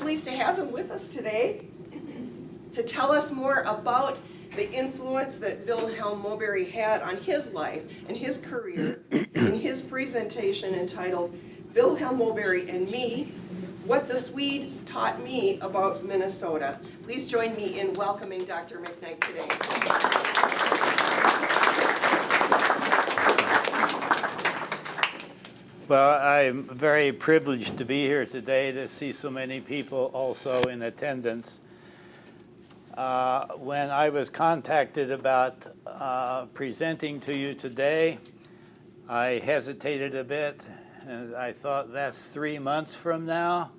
pleased to have him with us today to tell us more about the influence that Vilhelm Moberg had on his life and his career in his presentation entitled Vilhelm Moberg and Me, What the Swede Taught Me About Minnesota. Please join me in welcoming Dr. McKnight today. Well, I'm very privileged to be here today to see so many people also in attendance. When I was contacted about presenting to you today, I hesitated a bit, and I thought that's 3 months from now,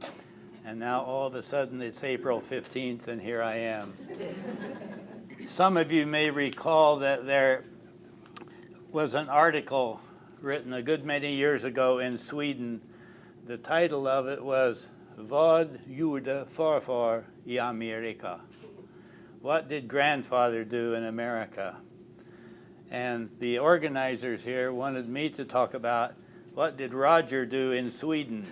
and now all of a sudden it's April 15th, and here I am. Some of you may recall that there was an article written a good many years ago in Sweden. The title of it was Vad gjorde farfar I Amerika? What did grandfather do in America? And the organizers here wanted me to talk about what did Roger do in Sweden?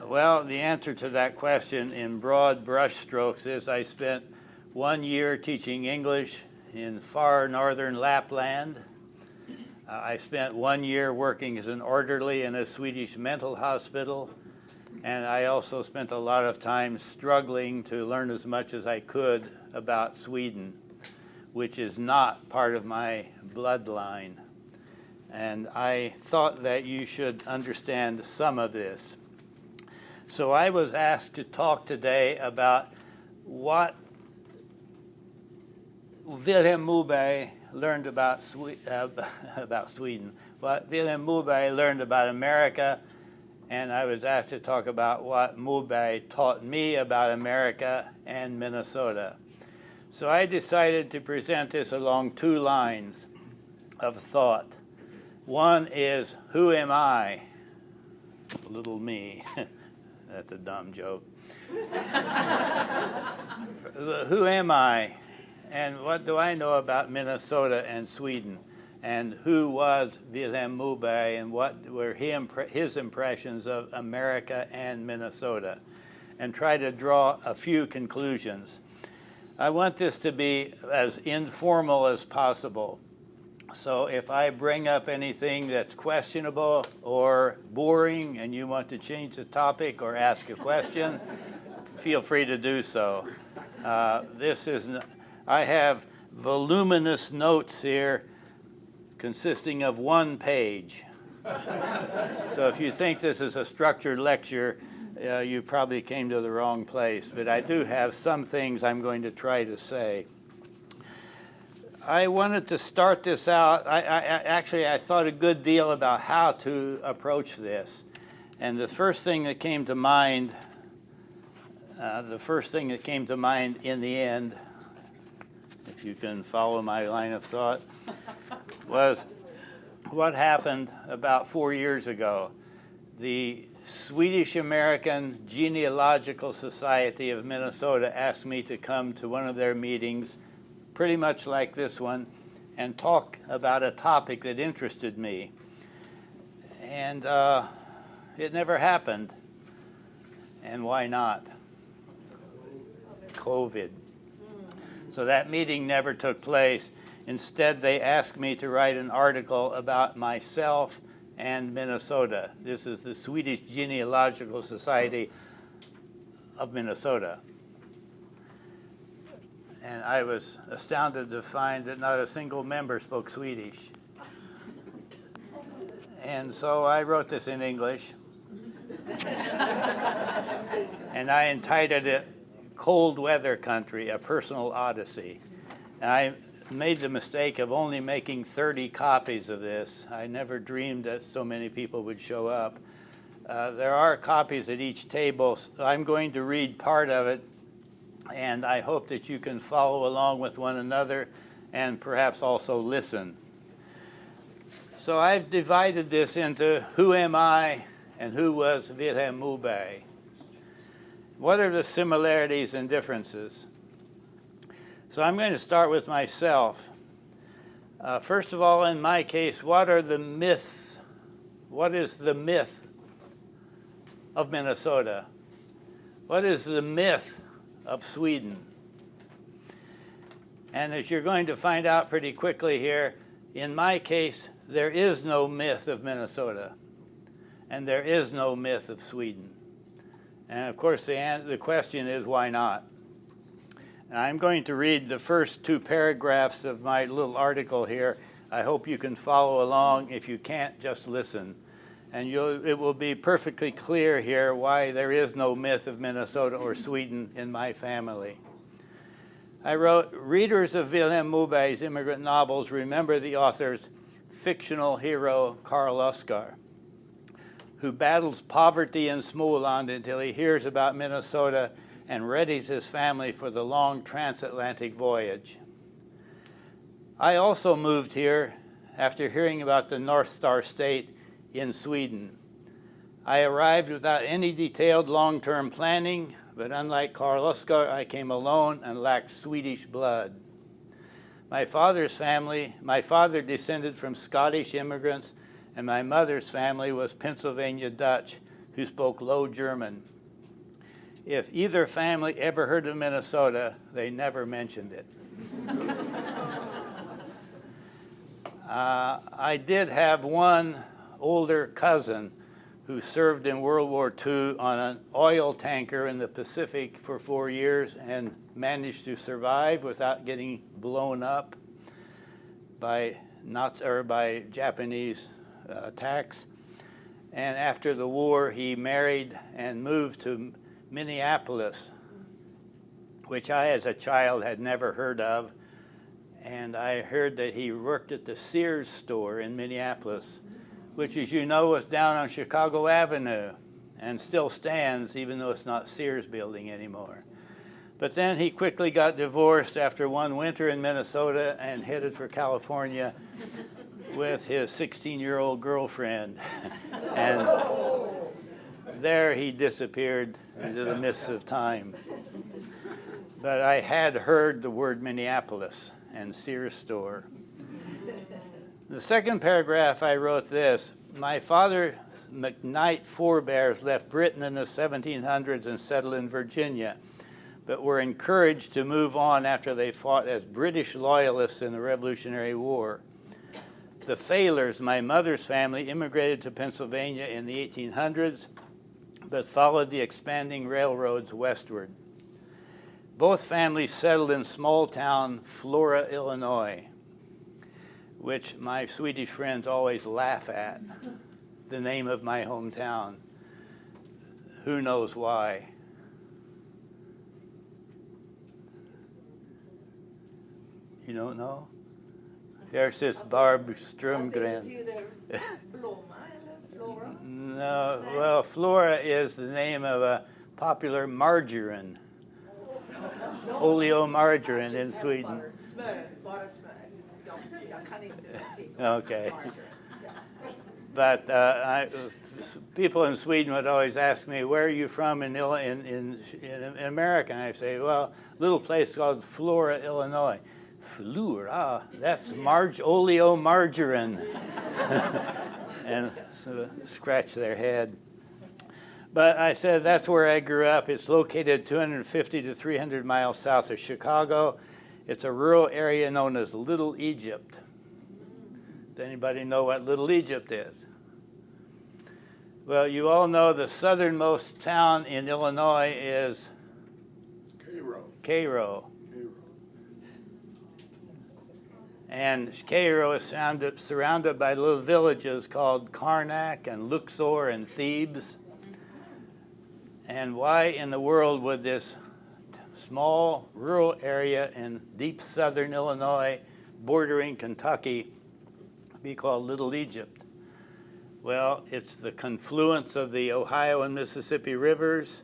Well, the answer to that question in broad brushstrokes is I spent 1 year teaching English in far northern Lapland. I spent 1 year working as an orderly in a Swedish mental hospital, and I also spent a lot of time struggling to learn as much as I could about Sweden, which is not part of my bloodline. And I thought that you should understand some of this. So I was asked to talk today about what Vilhelm Moberg learned about Sweden, what Vilhelm Moberg learned about America, and I was asked to talk about what Moberg taught me about America and Minnesota. So I decided to present this along 2 lines of thought. One is, who am I? Little me. That's a dumb joke. Who am I? And what do I know about Minnesota and Sweden? And who was Vilhelm Moberg, and what were his impressions of America and Minnesota? And try to draw a few conclusions. I want this to be as informal as possible. So if I bring up anything that's questionable or boring and you want to change the topic or ask a question, feel free to do so. I have voluminous notes here consisting of 1 page. So if you think this is a structured lecture, you probably came to the wrong place. But I do have some things I'm going to try to say. I wanted to start this out. I thought a good deal about how to approach this. And the first thing that came to mind, in the end, if you can follow my line of thought, was what happened about 4 years ago. The Swedish American Genealogical Society of Minnesota asked me to come to one of their meetings, pretty much like this one, and talk about a topic that interested me. And it never happened. And why not? COVID. So that meeting never took place. Instead, they asked me to write an article about myself and Minnesota. This is the Swedish Genealogical Society of Minnesota. And I was astounded to find that not a single member spoke Swedish. And so I wrote this in English. And I entitled it Cold Weather Country, A Personal Odyssey. And I made the mistake of only making 30 copies of this. I never dreamed that so many people would show up. There are copies at each table. So I'm going to read part of it, and I hope that you can follow along with one another and perhaps also listen. So I've divided this into who am I and who was Vilhelm Moberg. What are the similarities and differences? So I'm going to start with myself. First of all, in my case, what are the myths? What is the myth of Minnesota? What is the myth of Sweden? And as you're going to find out pretty quickly here, in my case, there is no myth of Minnesota, and there is no myth of Sweden. And of course, the question is, why not? And I'm going to read the first 2 paragraphs of my little article here. I hope you can follow along. If you can't, just listen. And it will be perfectly clear here why there is no myth of Minnesota or Sweden in my family. I wrote, readers of Vilhelm Moberg's immigrant novels remember the author's fictional hero, Park Oskar, who battles poverty in Småland until he hears about Minnesota and readies his family for the long transatlantic voyage. I also moved here after hearing about the North Star State in Sweden. I arrived without any detailed long-term planning, but unlike Park Oskar, I came alone and lacked Swedish blood. My father descended from Scottish immigrants, and my mother's family was Pennsylvania Dutch, who spoke Low German. If either family ever heard of Minnesota, they never mentioned it. I did have one older cousin who served in World War II on an oil tanker in the Pacific for 4 years and managed to survive without getting blown up by Japanese attacks. And after the war, he married and moved to Minneapolis, which I, as a child, had never heard of. And I heard that he worked at the Sears store in Minneapolis, which, as you know, was down on Chicago Avenue and still stands, even though it's not Sears building anymore. But then he quickly got divorced after one winter in Minnesota and headed for California with his 16-year-old girlfriend. And there he disappeared into the mists of time. But I had heard the word Minneapolis and Sears store. The second paragraph, I wrote this: my father, McKnight forebears, left Britain in the 1700s and settled in Virginia, but were encouraged to move on after they fought as British loyalists in the Revolutionary War. The Failers, my mother's family, immigrated to Pennsylvania in the 1800s, but followed the expanding railroads westward. Both families settled in small town Flora, Illinois, which my Swedish friends always laugh at, the name of my hometown. Who knows why? You don't know? There sits Barb Strömgren. No, well, Flora is the name of a popular margarine, oleomargarine in Sweden. Okay. But people in Sweden would always ask me, where are you from in America? And I say, well, a little place called Flora, Illinois. Flora, that's oleomargarine. And sort of scratch their head. But I said, that's where I grew up. It's located 250 to 300 miles south of Chicago. It's a rural area known as Little Egypt. Does anybody know what Little Egypt is? Well, you all know the southernmost town in Illinois is Cairo. And Cairo is surrounded by little villages called Karnak and Luxor and Thebes. And why in the world would this small rural area in deep southern Illinois bordering Kentucky be called Little Egypt? Well, it's the confluence of the Ohio and Mississippi rivers.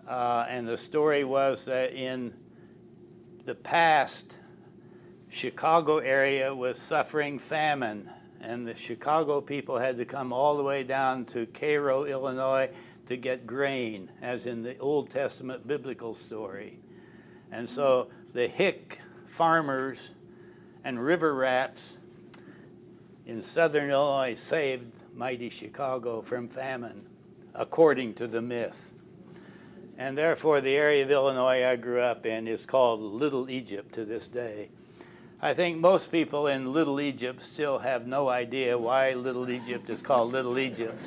And the story was that in the past, Chicago area was suffering famine, and the Chicago people had to come all the way down to Cairo, Illinois, to get grain, as in the Old Testament biblical story. And so the hick farmers and river rats in southern Illinois saved mighty Chicago from famine. according to the myth. And therefore, the area of Illinois I grew up in is called Little Egypt to this day. I think most people in Little Egypt still have no idea why Little Egypt is called Little Egypt,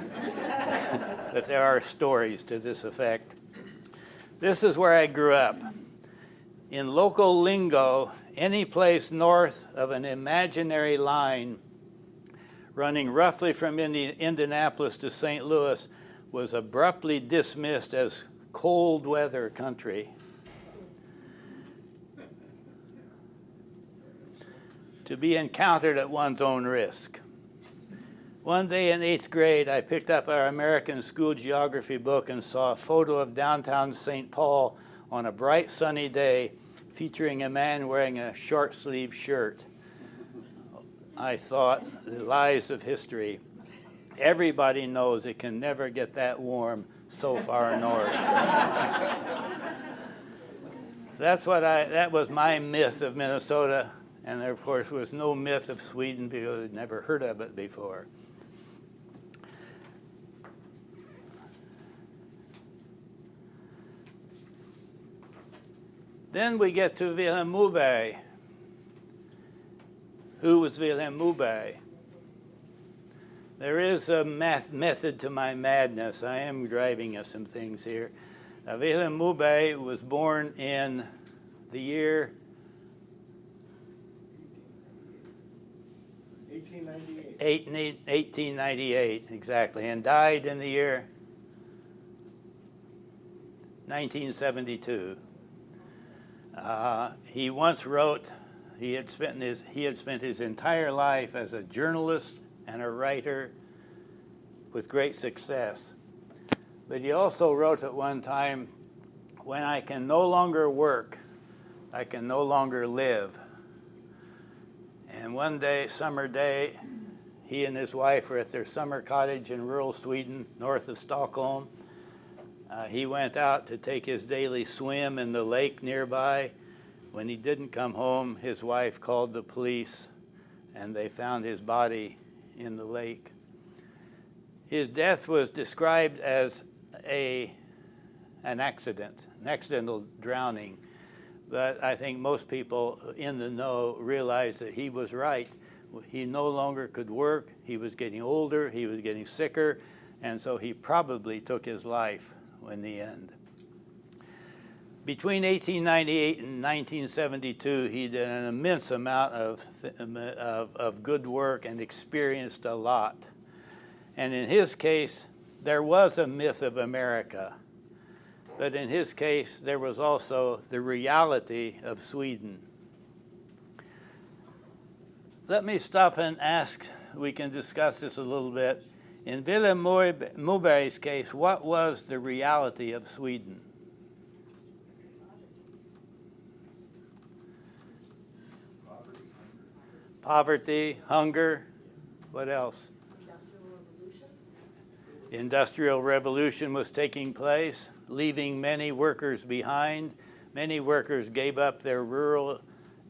but there are stories to this effect. This is where I grew up. In local lingo, any place north of an imaginary line running roughly from Indianapolis to St. Louis was abruptly dismissed as cold weather country. To be encountered at one's own risk. One day in 8th grade, I picked up our American school geography book and saw a photo of downtown St. Paul on a bright sunny day featuring a man wearing a short-sleeved shirt. I thought, the lies of history. Everybody knows it can never get that warm so far north. That was my myth of Minnesota, and there, of course, was no myth of Sweden because I'd never heard of it before. Then we get to Vilhelm Moberg. Who was Vilhelm Moberg? There is a method to my madness. I am driving us some things here. Vilhelm Moberg was born in the year 1898, exactly, and died in the year 1972. He once wrote, he had spent his entire life as a journalist and a writer with great success. But he also wrote at one time, when I can no longer work, I can no longer live. And one day, summer day, he and his wife were at their summer cottage in rural Sweden, north of Stockholm. He went out to take his daily swim in the lake nearby. When he didn't come home, his wife called the police, and they found his body in the lake. His death was described as an accidental drowning. But I think most people in the know realize that he was right. He no longer could work. He was getting older. He was getting sicker. And so he probably took his life in the end. Between 1898 and 1972, he did an immense amount of good work and experienced a lot. And in his case, there was a myth of America. But in his case, there was also the reality of Sweden. Let me stop and ask, we can discuss this a little bit. In Vilhelm Moberg's case, what was the reality of Sweden? Poverty, hunger, what else? The Industrial Revolution was taking place, leaving many workers behind. Many workers gave up their rural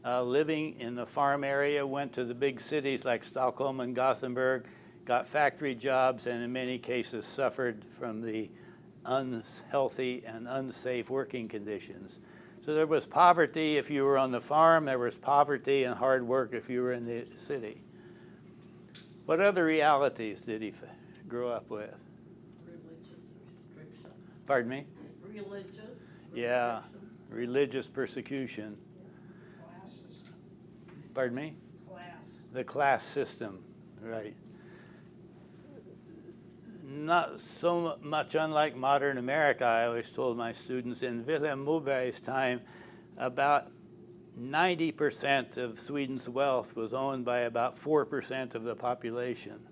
living in the farm area, went to the big cities like Stockholm and Gothenburg, got factory jobs, and in many cases suffered from the unhealthy and unsafe working conditions. So there was poverty if you were on the farm, there was poverty and hard work if you were in the city. What other realities did he grow up with? Religious restriction. Pardon me? Religious. Yeah, religious persecution. Class system. Pardon me? Class. The class system, right. Not so much unlike modern America, I always told my students. In Vilhelm Moberg's time, about 90% of Sweden's wealth was owned by about 4% of the population.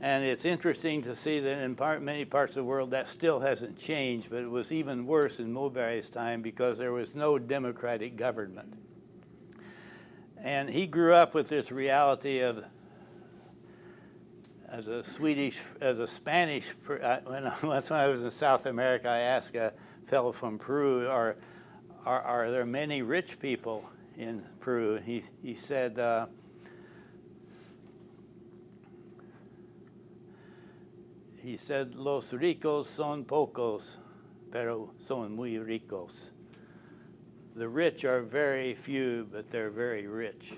And it's interesting to see that in many parts of the world that still hasn't changed, but it was even worse in Moberg's time because there was no democratic government. And he grew up with this reality of, as a Spanish, when I was in South America, I asked a fellow from Peru, are there many rich people in Peru? He said, he said, "Los ricos son pocos, pero son muy ricos." The rich are very few, but they're very rich.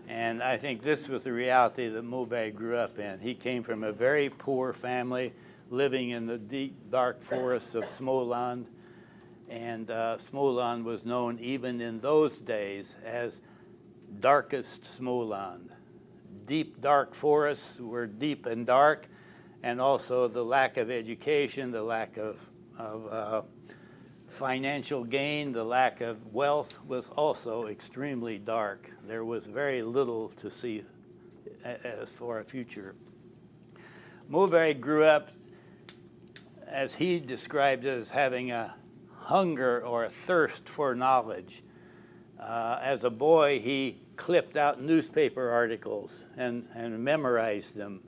And I think this was the reality that Moberg grew up in. He came from a very poor family, living in the deep, dark forests of Småland. And Småland was known even in those days as darkest Småland. Deep, dark forests were deep and dark, and also the lack of education, the lack of financial gain, the lack of wealth was also extremely dark. There was very little to see as for a future. Moberg grew up, as he described it, as having a hunger or a thirst for knowledge. As a boy, he clipped out newspaper articles and memorized them.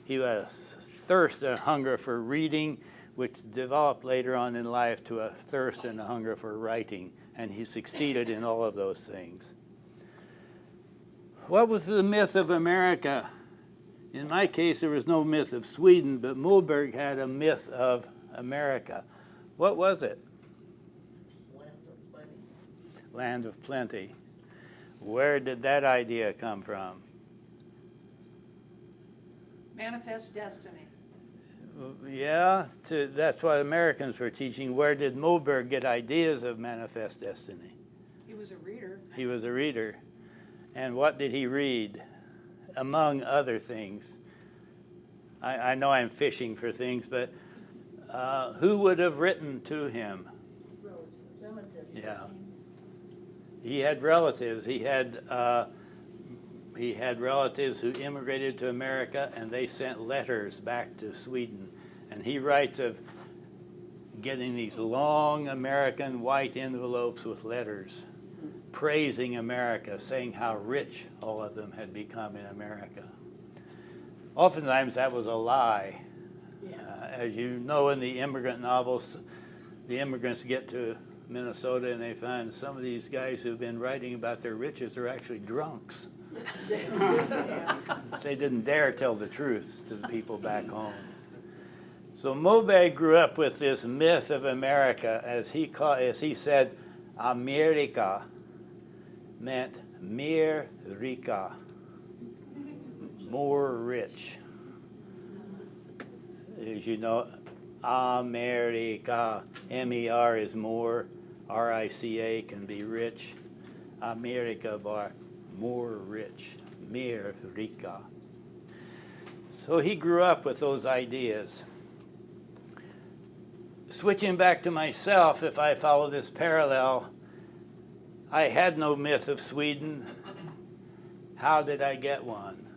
He was thirst and hunger for reading, which developed later on in life to a thirst and a hunger for writing, and he succeeded in all of those things. What was the myth of America? In my case, there was no myth of Sweden, but Moberg had a myth of America. What was it? Land of plenty. Land of plenty. Where did that idea come from? Manifest destiny. Yeah, that's what Americans were teaching. Where did Moberg get ideas of manifest destiny? He was a reader. He was a reader. And what did he read? Among other things. I know I'm fishing for things, but who would have written to him? Relatives. Yeah. He had relatives. He had relatives who immigrated to America, and they sent letters back to Sweden. And he writes of getting these long American white envelopes with letters, praising America, saying how rich all of them had become in America. Oftentimes that was a lie. As you know, in the immigrant novels, the immigrants get to Minnesota and they find some of these guys who've been writing about their riches are actually drunks. They didn't dare tell the truth to the people back home. So Moberg grew up with this myth of America, as he said, America meant mer rika, more rich. As you know, America, M-E-R is more, R-I-C-A can be rich. America bar, more rich, mer rika. So he grew up with those ideas. Switching back to myself, if I follow this parallel, I had no myth of Sweden. How did I get one,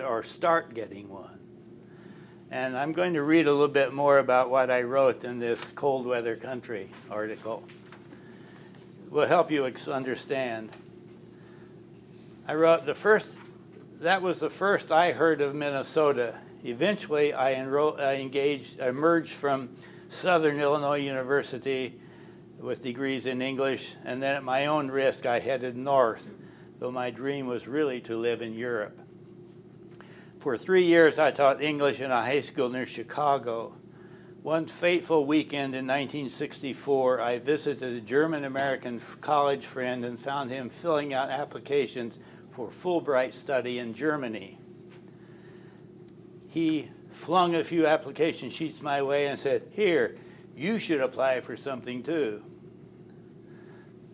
or start getting one? And I'm going to read a little bit more about what I wrote in this Cold Weather Country article. It will help you understand. I wrote that was the first I heard of Minnesota. Eventually, I emerged from Southern Illinois University with degrees in English, and then at my own risk, I headed north, though my dream was really to live in Europe. For 3 years, I taught English in a high school near Chicago. One fateful weekend in 1964, I visited a German-American college friend and found him filling out applications for Fulbright study in Germany. He flung a few application sheets my way and said, "Here, you should apply for something too."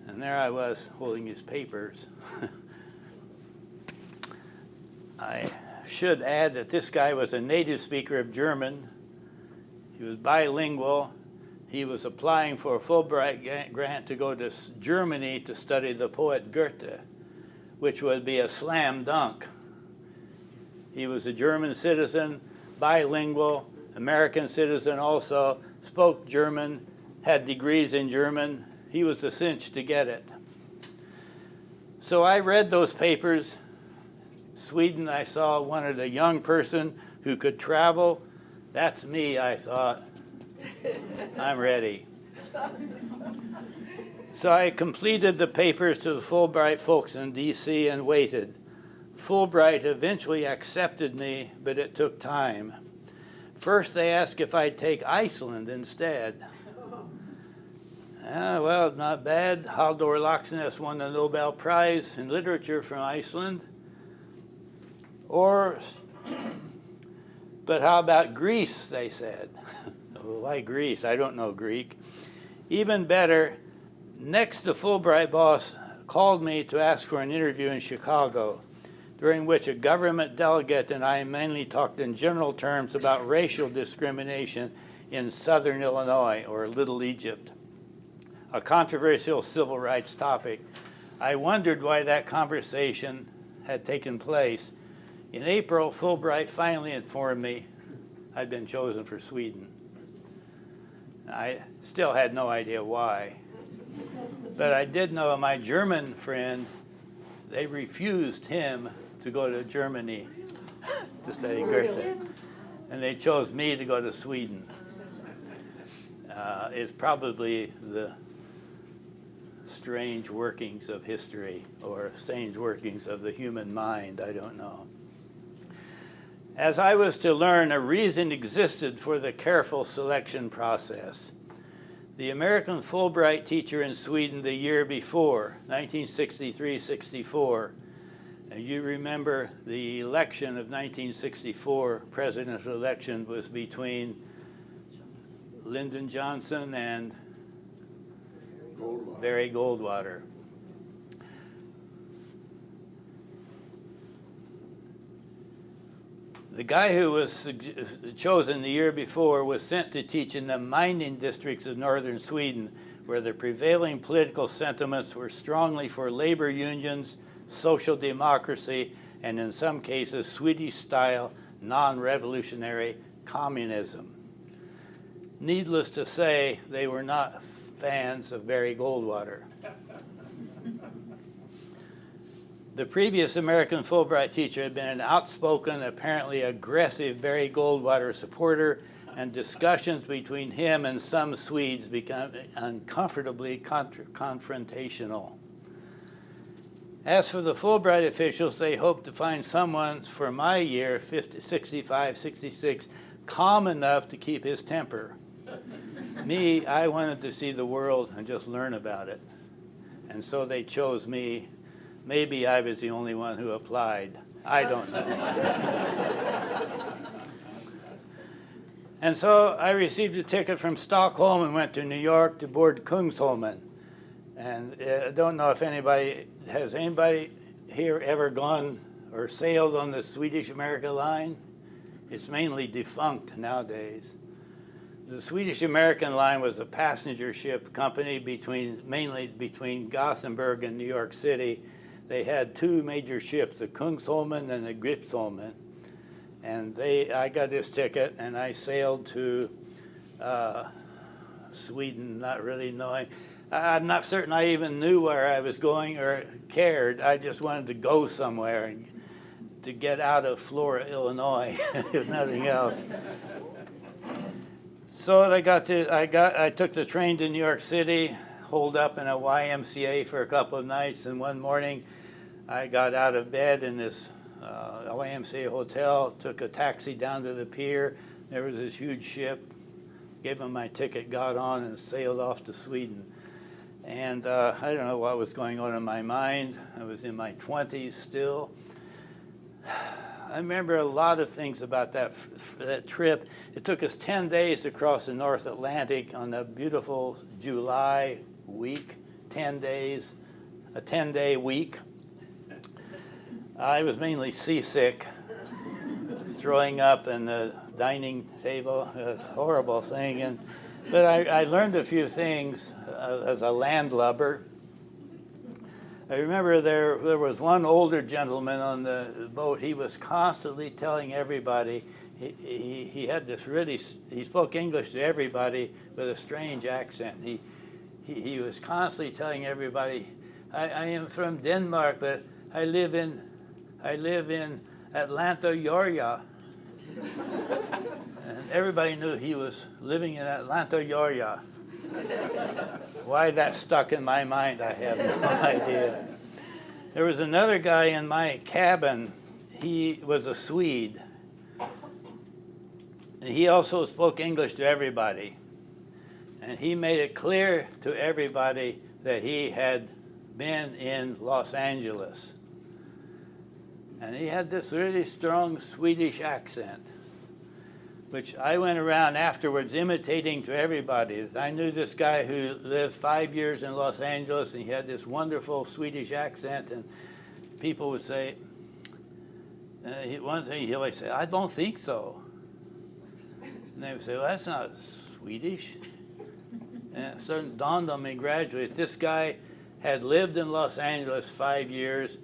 And there I was holding his papers. I should add that this guy was a native speaker of German. He was bilingual. He was applying for a Fulbright grant to go to Germany to study the poet Goethe, which would be a slam dunk. He was a German citizen, bilingual, American citizen also, spoke German, had degrees in German. He was a cinch to get it. So I read those papers. Sweden, I saw, wanted a young person who could travel. That's me, I thought. I'm ready. So I completed the papers to the Fulbright folks in D.C. and waited. Fulbright eventually accepted me, but it took time. First, they asked if I'd take Iceland instead. Well, not bad. Halldór Laxness won the Nobel Prize in Literature from Iceland. But how about Greece, they said. Why Greece? I don't know Greek. Even better, next the Fulbright boss called me to ask for an interview in Chicago, during which a government delegate and I mainly talked in general terms about racial discrimination in southern Illinois, or Little Egypt, a controversial civil rights topic. I wondered why that conversation had taken place. In April, Fulbright finally informed me I'd been chosen for Sweden. I still had no idea why. But I did know my German friend, they refused him to go to Germany to study Goethe. And they chose me to go to Sweden. It's probably the strange workings of history or strange workings of the human mind, I don't know. As I was to learn, a reason existed for the careful selection process. The American Fulbright teacher in Sweden the year before, 1963-64, you remember the election of 1964, presidential election, was between Lyndon Johnson and Barry Goldwater. The guy who was chosen the year before was sent to teach in the mining districts of northern Sweden, where the prevailing political sentiments were strongly for labor unions, social democracy, and in some cases, Swedish-style, non-revolutionary communism. Needless to say, they were not fans of Barry Goldwater. The previous American Fulbright teacher had been an outspoken, apparently aggressive Barry Goldwater supporter, and discussions between him and some Swedes became uncomfortably confrontational. As for the Fulbright officials, they hoped to find someone for my year, 65, 66, calm enough to keep his temper. Me, I wanted to see the world and just learn about it. And so they chose me. Maybe I was the only one who applied. I don't know. And so I received a ticket from Stockholm and went to New York to board Kungsholmen. And I don't know if anybody here ever gone or sailed on the Swedish-America line? It's mainly defunct nowadays. The Swedish-American line was a passenger ship company mainly between Gothenburg and New York City. They had two major ships, the Kungsholmen and the Gripsholmen. And I got this ticket and I sailed to Sweden, not really knowing. I'm not certain I even knew where I was going or cared. I just wanted to go somewhere and to get out of Flora, Illinois, if nothing else. So I took the train to New York City, holed up in a YMCA for a couple of nights, and one morning I got out of bed in this YMCA hotel, took a taxi down to the pier. There was this huge ship, gave them my ticket, got on, and sailed off to Sweden. And I don't know what was going on in my mind. I was in my 20s still. I remember a lot of things about that trip. It took us 10 days to cross the North Atlantic on a beautiful July week, 10 days, a 10-day week. I was mainly seasick, throwing up in the dining table. It was a horrible thing. But I learned a few things as a landlubber. I remember there was one older gentleman on the boat. He was constantly telling everybody, he had this he spoke English to everybody with a strange accent. He was constantly telling everybody, I am from Denmark, but I live in Atlanta, Georgia. And everybody knew he was living in Atlanta, Georgia. Why that stuck in my mind, I have no idea. There was another guy in my cabin. He was a Swede. he also spoke English to everybody. And he made it clear to everybody that he had been in Los Angeles. And he had this really strong Swedish accent, which I went around afterwards imitating to everybody. I knew this guy who lived 5 years in Los Angeles, and he had this wonderful Swedish accent, and people would say, one thing he always said, "I don't think so." And they would say, "Well, that's not Swedish." And it sort of dawned on me gradually that this guy had lived in Los Angeles 5 years,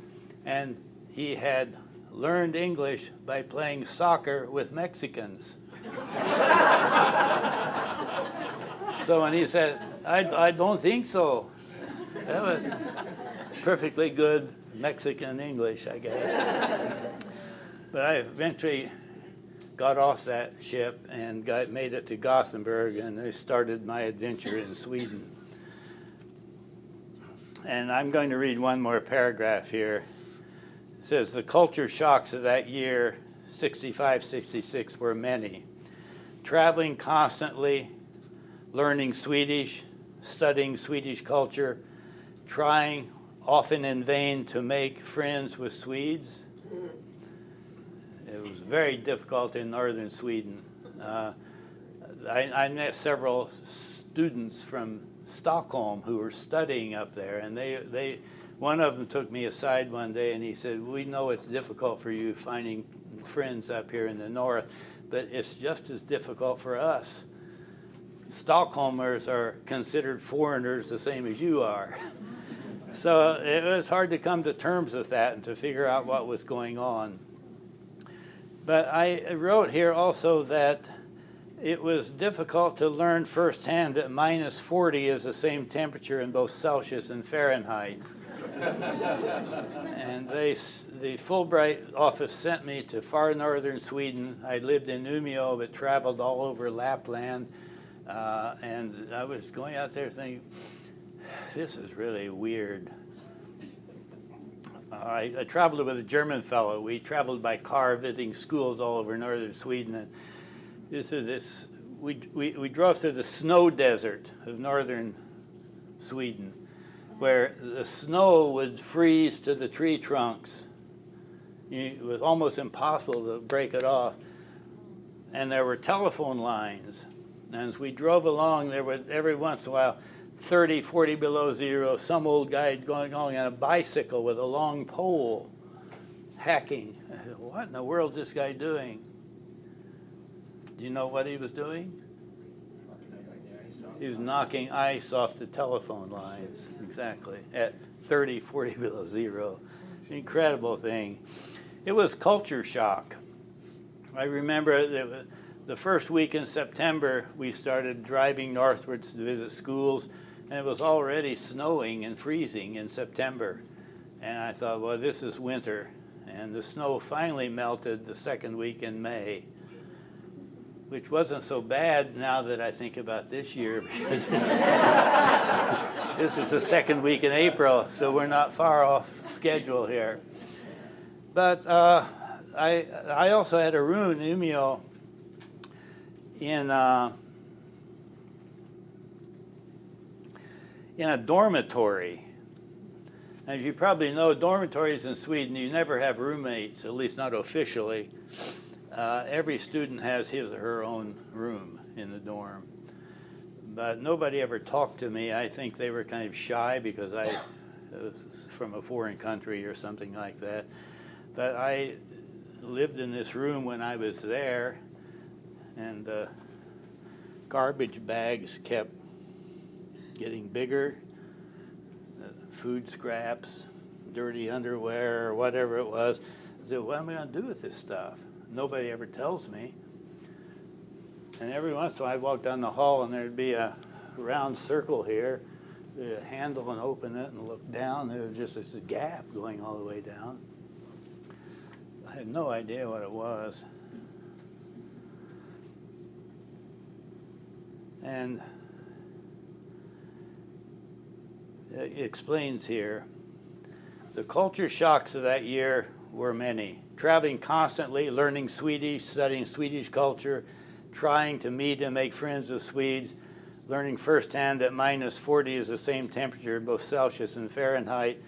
and he had learned English by playing soccer with Mexicans. So when he said, I don't think so, that was perfectly good Mexican English, I guess. But I eventually got off that ship and made it to Gothenburg, and I started my adventure in Sweden. And I'm going to read one more paragraph here. It says, the culture shocks of that year, 65, 66, were many. Traveling constantly, learning Swedish, studying Swedish culture, trying, often in vain, to make friends with Swedes. It was very difficult in northern Sweden. I met several students from Stockholm who were studying up there, and one of them took me aside one day and he said, "We know it's difficult for you finding friends up here in the north, but it's just as difficult for us. Stockholmers are considered foreigners the same as you are." So it was hard to come to terms with that and to figure out what was going on. But I wrote here also that it was difficult to learn firsthand that minus 40 is the same temperature in both Celsius and Fahrenheit. And the Fulbright office sent me to far northern Sweden. I lived in Umeå but traveled all over Lapland. And I was going out there thinking, this is really weird. I traveled with a German fellow. We traveled by car visiting schools all over northern Sweden. And we drove through the snow desert of northern Sweden, where the snow would freeze to the tree trunks. It was almost impossible to break it off. And there were telephone lines. And as we drove along, there would every once in a while 30, 40 below zero, some old guy going on a bicycle with a long pole, hacking. I said, what in the world is this guy doing? Do you know what he was doing? He was knocking ice off the telephone lines, exactly, at 30, 40 below zero. Incredible thing. It was culture shock. I remember that the first week in September, we started driving northwards to visit schools, and it was already snowing and freezing in September. And I thought, well, this is winter. And the snow finally melted the second week in May, which wasn't so bad now that I think about this year, because this is the second week in April, so we're not far off schedule here. But I also had a room in Umeå in a dormitory. As you probably know, dormitories in Sweden, you never have roommates, at least not officially. Every student has his or her own room in the dorm. But nobody ever talked to me. I think they were kind of shy because I was from a foreign country or something like that. But I lived in this room when I was there, and the garbage bags kept getting bigger. Food scraps, dirty underwear, or whatever it was. I said, what am I going to do with this stuff? Nobody ever tells me. And every once in a while I'd walk down the hall and there'd be a round circle here, a handle, and open it and look down. There was just this gap going all the way down. I had no idea what it was. And it explains here, the culture shocks of that year were many. Traveling constantly, learning Swedish, studying Swedish culture, trying to meet and make friends with Swedes, learning firsthand that -40 is the same temperature in both Celsius and Fahrenheit,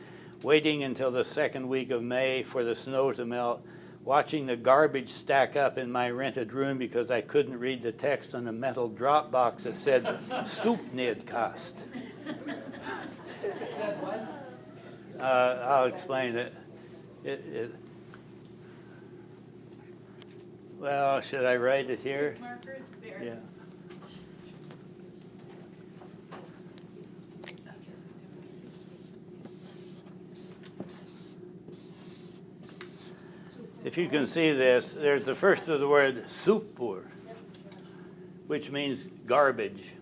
waiting until the second week of May for the snow to melt, watching the garbage stack up in my rented room because I couldn't read the text on a metal drop box that said "Soepnedkast." I'll explain it. Well, should I write it here? Markers there. Yeah. If you can see this, there's the first of the word "supur," which means garbage,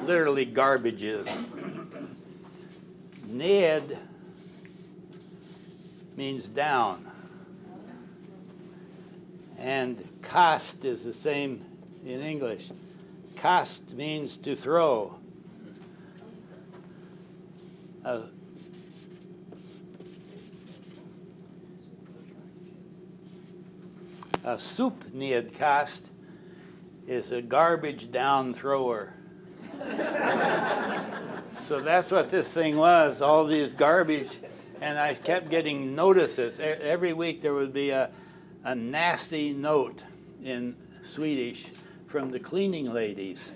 literally garbages. Ned means down. And kast is the same in English. Kast means to throw. A soepnedkast is a garbage down thrower. So that's what this thing was, all these garbage. And I kept getting notices. Every week there would be a nasty note in Swedish from the cleaning ladies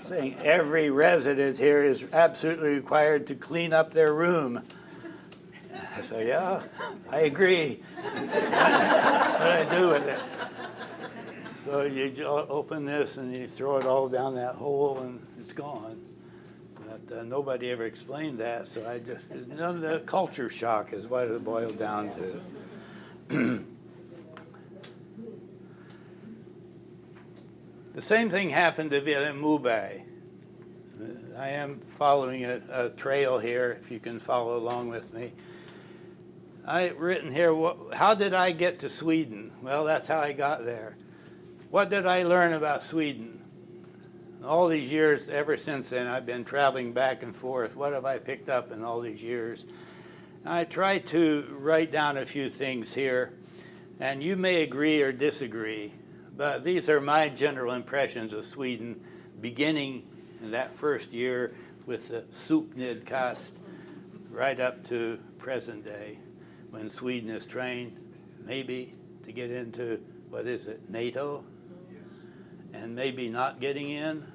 saying every resident here is absolutely required to clean up their room. I said, yeah, I agree. What do I do with it? So you open this and you throw it all down that hole and it's gone. But nobody ever explained that, so I just, the culture shock is what it boiled down to. The same thing happened to Vilhelm Moberg. I am following a trail here, if you can follow along with me. I've written here, how did I get to Sweden? Well, that's how I got there. What did I learn about Sweden? All these years, ever since then, I've been traveling back and forth. What have I picked up in all these years? I tried to write down a few things here, and you may agree or disagree, but these are my general impressions of Sweden, beginning in that first year with the soepnedkast right up to present day, when Sweden is trying maybe to get into, what is it, NATO? And maybe not getting in.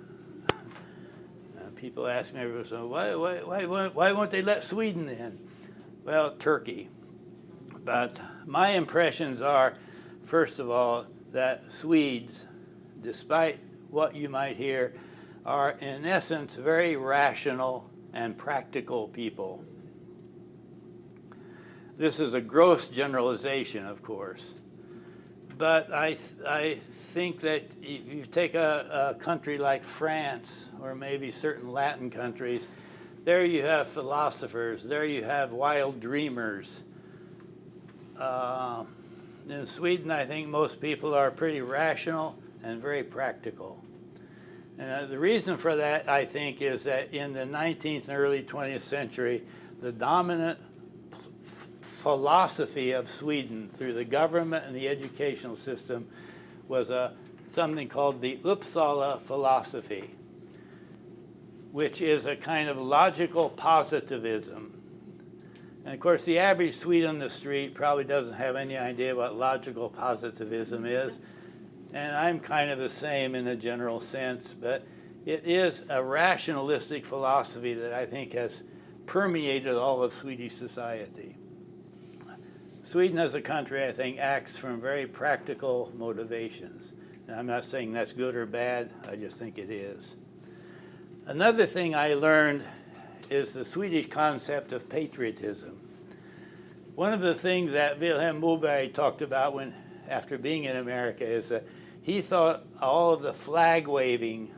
People ask me, so why won't they let Sweden in? Well, Turkey. But my impressions are, first of all, that Swedes, despite what you might hear, are in essence very rational and practical people. This is a gross generalization, of course. But I think that if you take a country like France, or maybe certain Latin countries, there you have philosophers, there you have wild dreamers. In Sweden, I think most people are pretty rational and very practical. And the reason for that, I think, is that in the 19th and early 20th century, the dominant philosophy of Sweden through the government and the educational system was something called the Uppsala philosophy, which is a kind of logical positivism. And of course, the average Swede on the street probably doesn't have any idea what logical positivism is. And I'm kind of the same in a general sense, but it is a rationalistic philosophy that I think has permeated all of Swedish society. Sweden as a country, I think, acts from very practical motivations. And I'm not saying that's good or bad, I just think it is. Another thing I learned is the Swedish concept of patriotism. One of the things that Vilhelm Moberg talked about after being in America is that he thought all of the flag waving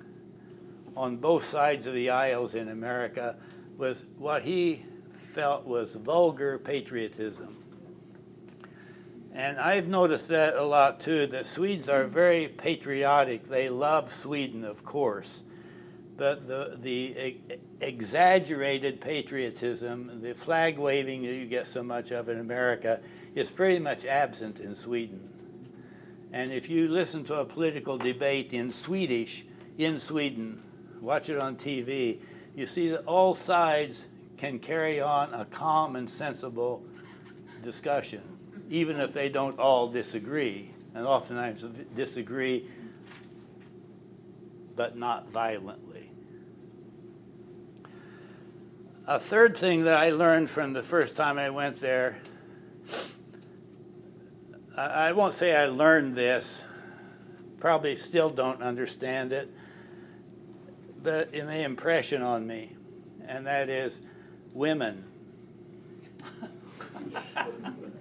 on both sides of the aisles in America was what he felt was vulgar patriotism. And I've noticed that a lot too, that Swedes are very patriotic. They love Sweden, of course. But the exaggerated patriotism, the flag waving that you get so much of in America, is pretty much absent in Sweden. And if you listen to a political debate in Swedish, in Sweden, watch it on TV, you see that all sides can carry on a calm and sensible discussion, even if they don't all disagree, and oftentimes disagree, but not violently. A third thing that I learned from the first time I went there, I won't say I learned this, probably still don't understand it, but it made an impression on me, and that is women.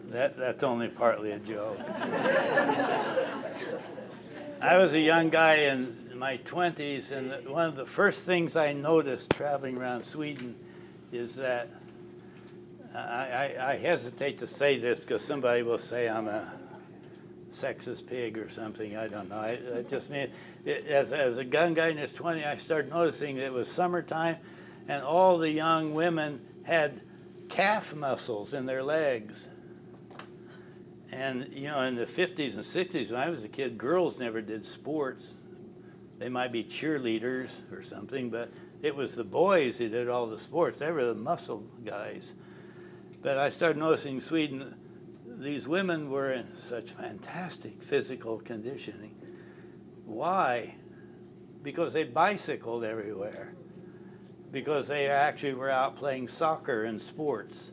That's only partly a joke. I was a young guy in my 20s, and one of the first things I noticed traveling around Sweden is that I hesitate to say this because somebody will say I'm a sexist pig or something. I don't know. I just mean, as a young guy in his 20s, I started noticing that it was summertime, and all the young women had calf muscles in their legs. And, you know, in the 50s and 60s, when I was a kid, girls never did sports. They might be cheerleaders or something, but it was the boys who did all the sports. They were the muscle guys. But I started noticing in Sweden, these women were in such fantastic physical conditioning. Why? Because they bicycled everywhere. Because they actually were out playing soccer and sports.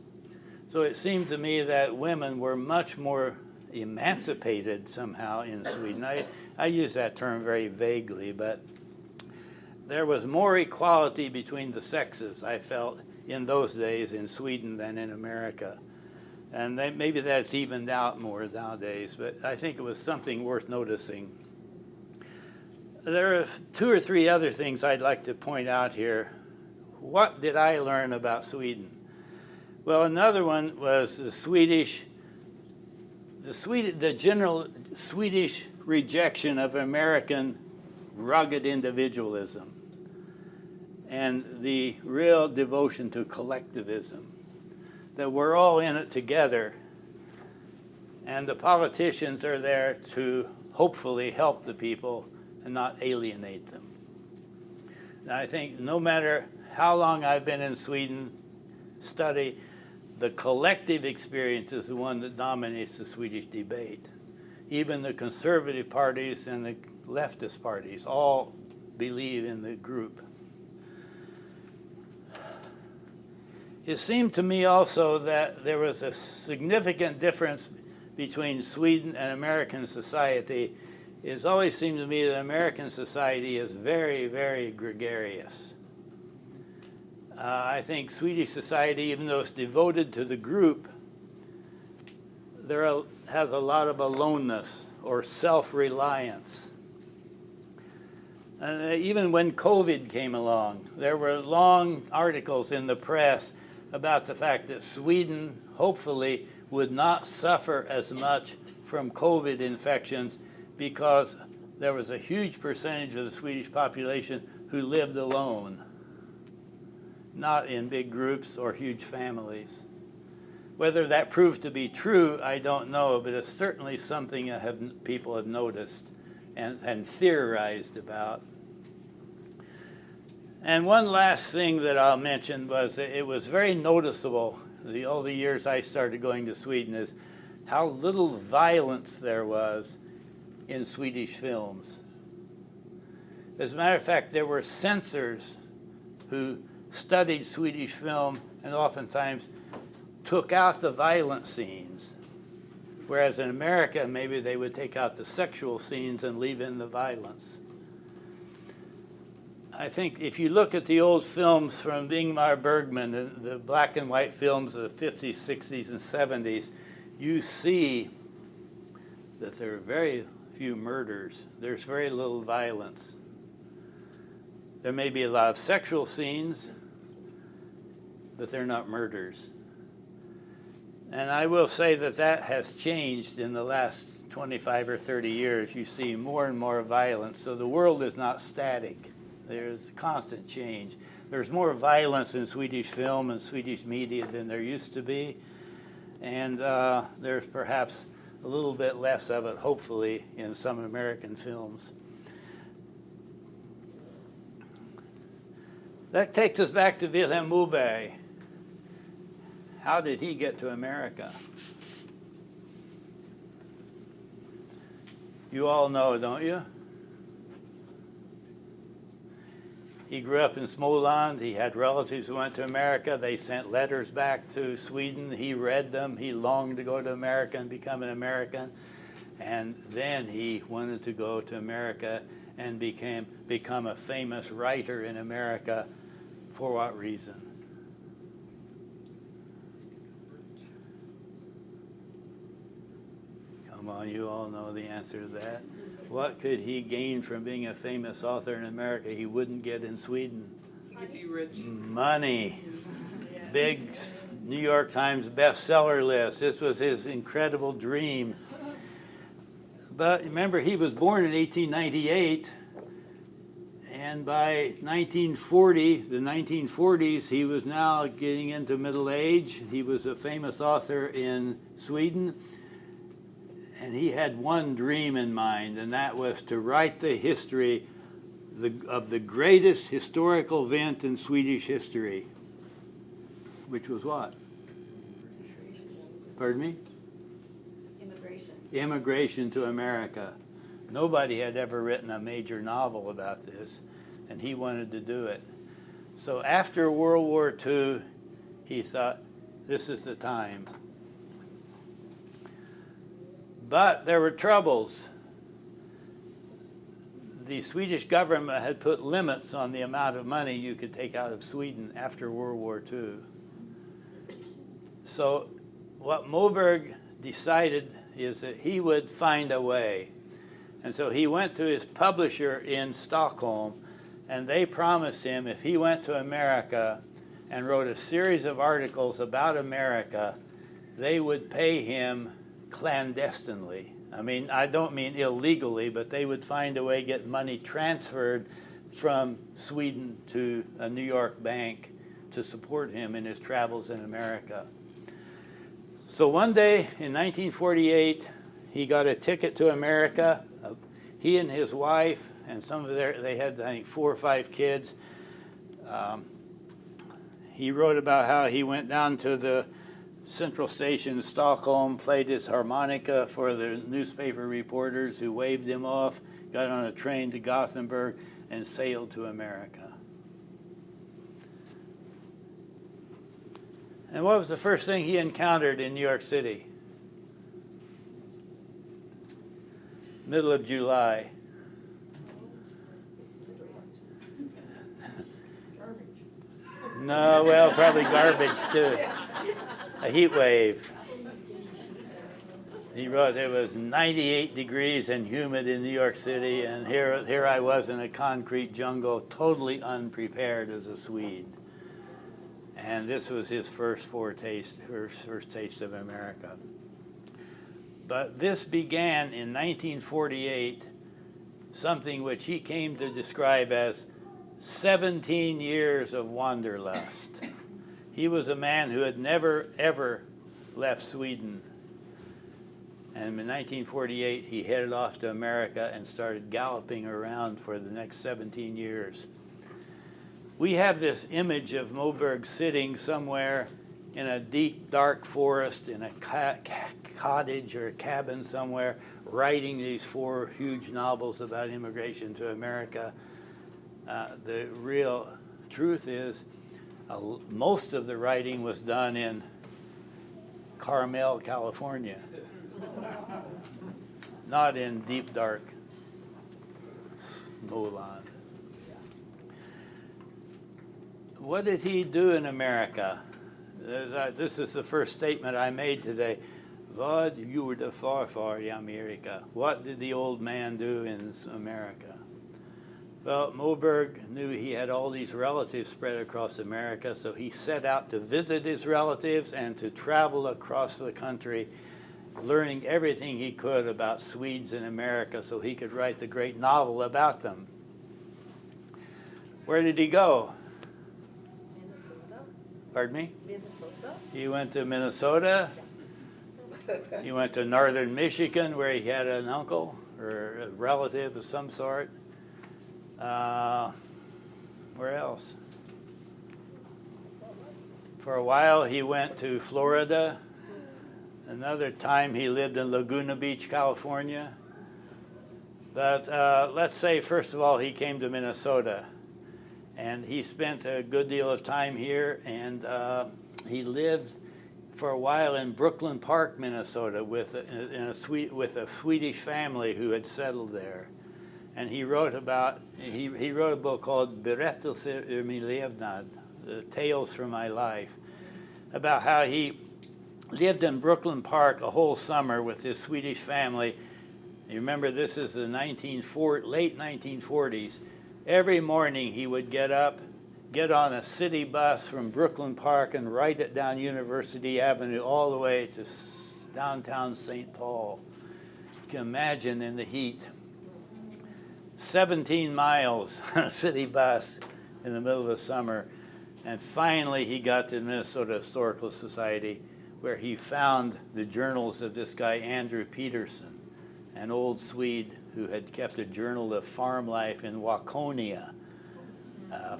So it seemed to me that women were much more emancipated somehow in Sweden. I use that term very vaguely, but there was more equality between the sexes, I felt, in those days in Sweden than in America. And maybe that's evened out more nowadays, but I think it was something worth noticing. There are 2 or 3 other things I'd like to point out here. What did I learn about Sweden? Well, another one was the general Swedish rejection of American rugged individualism and the real devotion to collectivism, that we're all in it together, and the politicians are there to hopefully help the people and not alienate them. And I think no matter how long I've been in Sweden, study, the collective experience is the one that dominates the Swedish debate. Even the conservative parties and the leftist parties all believe in the group. It seemed to me also that there was a significant difference between Sweden and American society. It's always seemed to me that American society is very, very gregarious. I think Swedish society, even though it's devoted to the group, has a lot of aloneness or self-reliance. And even when COVID came along, there were long articles in the press about the fact that Sweden, hopefully, would not suffer as much from COVID infections because there was a huge percentage of the Swedish population who lived alone, not in big groups or huge families. Whether that proved to be true, I don't know, but it's certainly something that people have noticed and theorized about. And one last thing that I'll mention was that it was very noticeable, all the years I started going to Sweden, is how little violence there was in Swedish films. As a matter of fact, there were censors who studied Swedish film and oftentimes took out the violent scenes, whereas in America, maybe they would take out the sexual scenes and leave in the violence. I think if you look at the old films from Ingmar Bergman, the black and white films of the 50s, 60s, and 70s, you see that there are very few murders. There's very little violence. There may be a lot of sexual scenes, but they're not murders. And I will say that that has changed in the last 25 or 30 years. You see more and more violence. So the world is not static. There's constant change. There's more violence in Swedish film and Swedish media than there used to be. And there's perhaps a little bit less of it, hopefully, in some American films. That takes us back to Vilhelm Moberg. How did he get to America? You all know, don't you? He grew up in Småland. He had relatives who went to America. They sent letters back to Sweden. He read them. He longed to go to America and become an American. And then he wanted to go to America and become a famous writer in America. For what reason? Come on, you all know the answer to that. What could he gain from being a famous author in America he wouldn't get in Sweden? He'd be rich. Money. Big New York Times bestseller list. This was his incredible dream. But remember, he was born in 1898, and by 1940, the 1940s, he was now getting into middle age. He was a famous author in Sweden. And he had one dream in mind, and that was to write the history of the greatest historical event in Swedish history, which was what? Pardon me? Immigration. Immigration to America. Nobody had ever written a major novel about this, and he wanted to do it. So after World War II, he thought, this is the time. But there were troubles. The Swedish government had put limits on the amount of money you could take out of Sweden after World War II. So what Moberg decided is that he would find a way. And so he went to his publisher in Stockholm, and they promised him if he went to America and wrote a series of articles about America, they would pay him clandestinely. I mean, I don't mean illegally, but they would find a way to get money transferred from Sweden to a New York bank to support him in his travels in America. So one day in 1948, he got a ticket to America. He and his wife and they had, I think, 4 or 5 kids. He wrote about how he went down to the Central Station in Stockholm, played his harmonica for the newspaper reporters who waved him off, got on a train to Gothenburg, and sailed to America. And what was the first thing he encountered in New York City? Middle of July. No, well, probably garbage too. A heat wave. He wrote it was 98 degrees and humid in New York City, and here I was in a concrete jungle, totally unprepared as a Swede. And this was his first taste of America. But this began in 1948, something which he came to describe as 17 years of wanderlust. He was a man who had never, ever left Sweden. And in 1948, he headed off to America and started galloping around for the next 17 years. We have this image of Moberg sitting somewhere in a deep, dark forest, in a cottage or a cabin somewhere, writing these 4 huge novels about immigration to America. The real truth is, most of the writing was done in Carmel, California, not in deep, dark Småland. What did he do in America? This is the first statement I made today. Vad gjorde farfar i Amerika? What did the old man do in America? Well, Moberg knew he had all these relatives spread across America, so he set out to visit his relatives and to travel across the country, learning everything he could about Swedes in America so he could write the great novel about them. Where did he go? Minnesota. Pardon me? Minnesota. He went to Minnesota. He went to northern Michigan where he had an uncle or a relative of some sort. Where else? For a while he went to Florida. Another time he lived in Laguna Beach, California. But let's say, first of all, he came to Minnesota. And he spent a good deal of time here, and he lived for a while in Brooklyn Park, Minnesota, with a Swedish family who had settled there. And he wrote he wrote a book called Berättelser ur min levnad, the Tales from My Life, about how he lived in Brooklyn Park a whole summer with his Swedish family. You remember, this is the late 1940s. Every morning he would get up, get on a city bus from Brooklyn Park and ride it down University Avenue all the way to downtown St. Paul. You can imagine in the heat. 17 miles on a city bus in the middle of the summer. And finally he got to the Minnesota Historical Society, where he found the journals of this guy, Andrew Peterson, an old Swede who had kept a journal of farm life in Waconia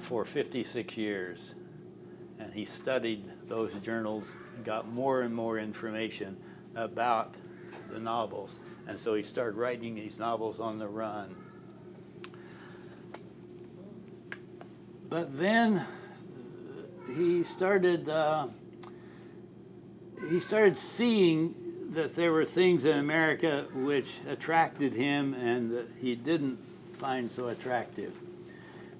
for 56 years. And he studied those journals and got more and more information about the novels. And so he started writing these novels on the run. But then he started seeing that there were things in America which attracted him and that he didn't find so attractive.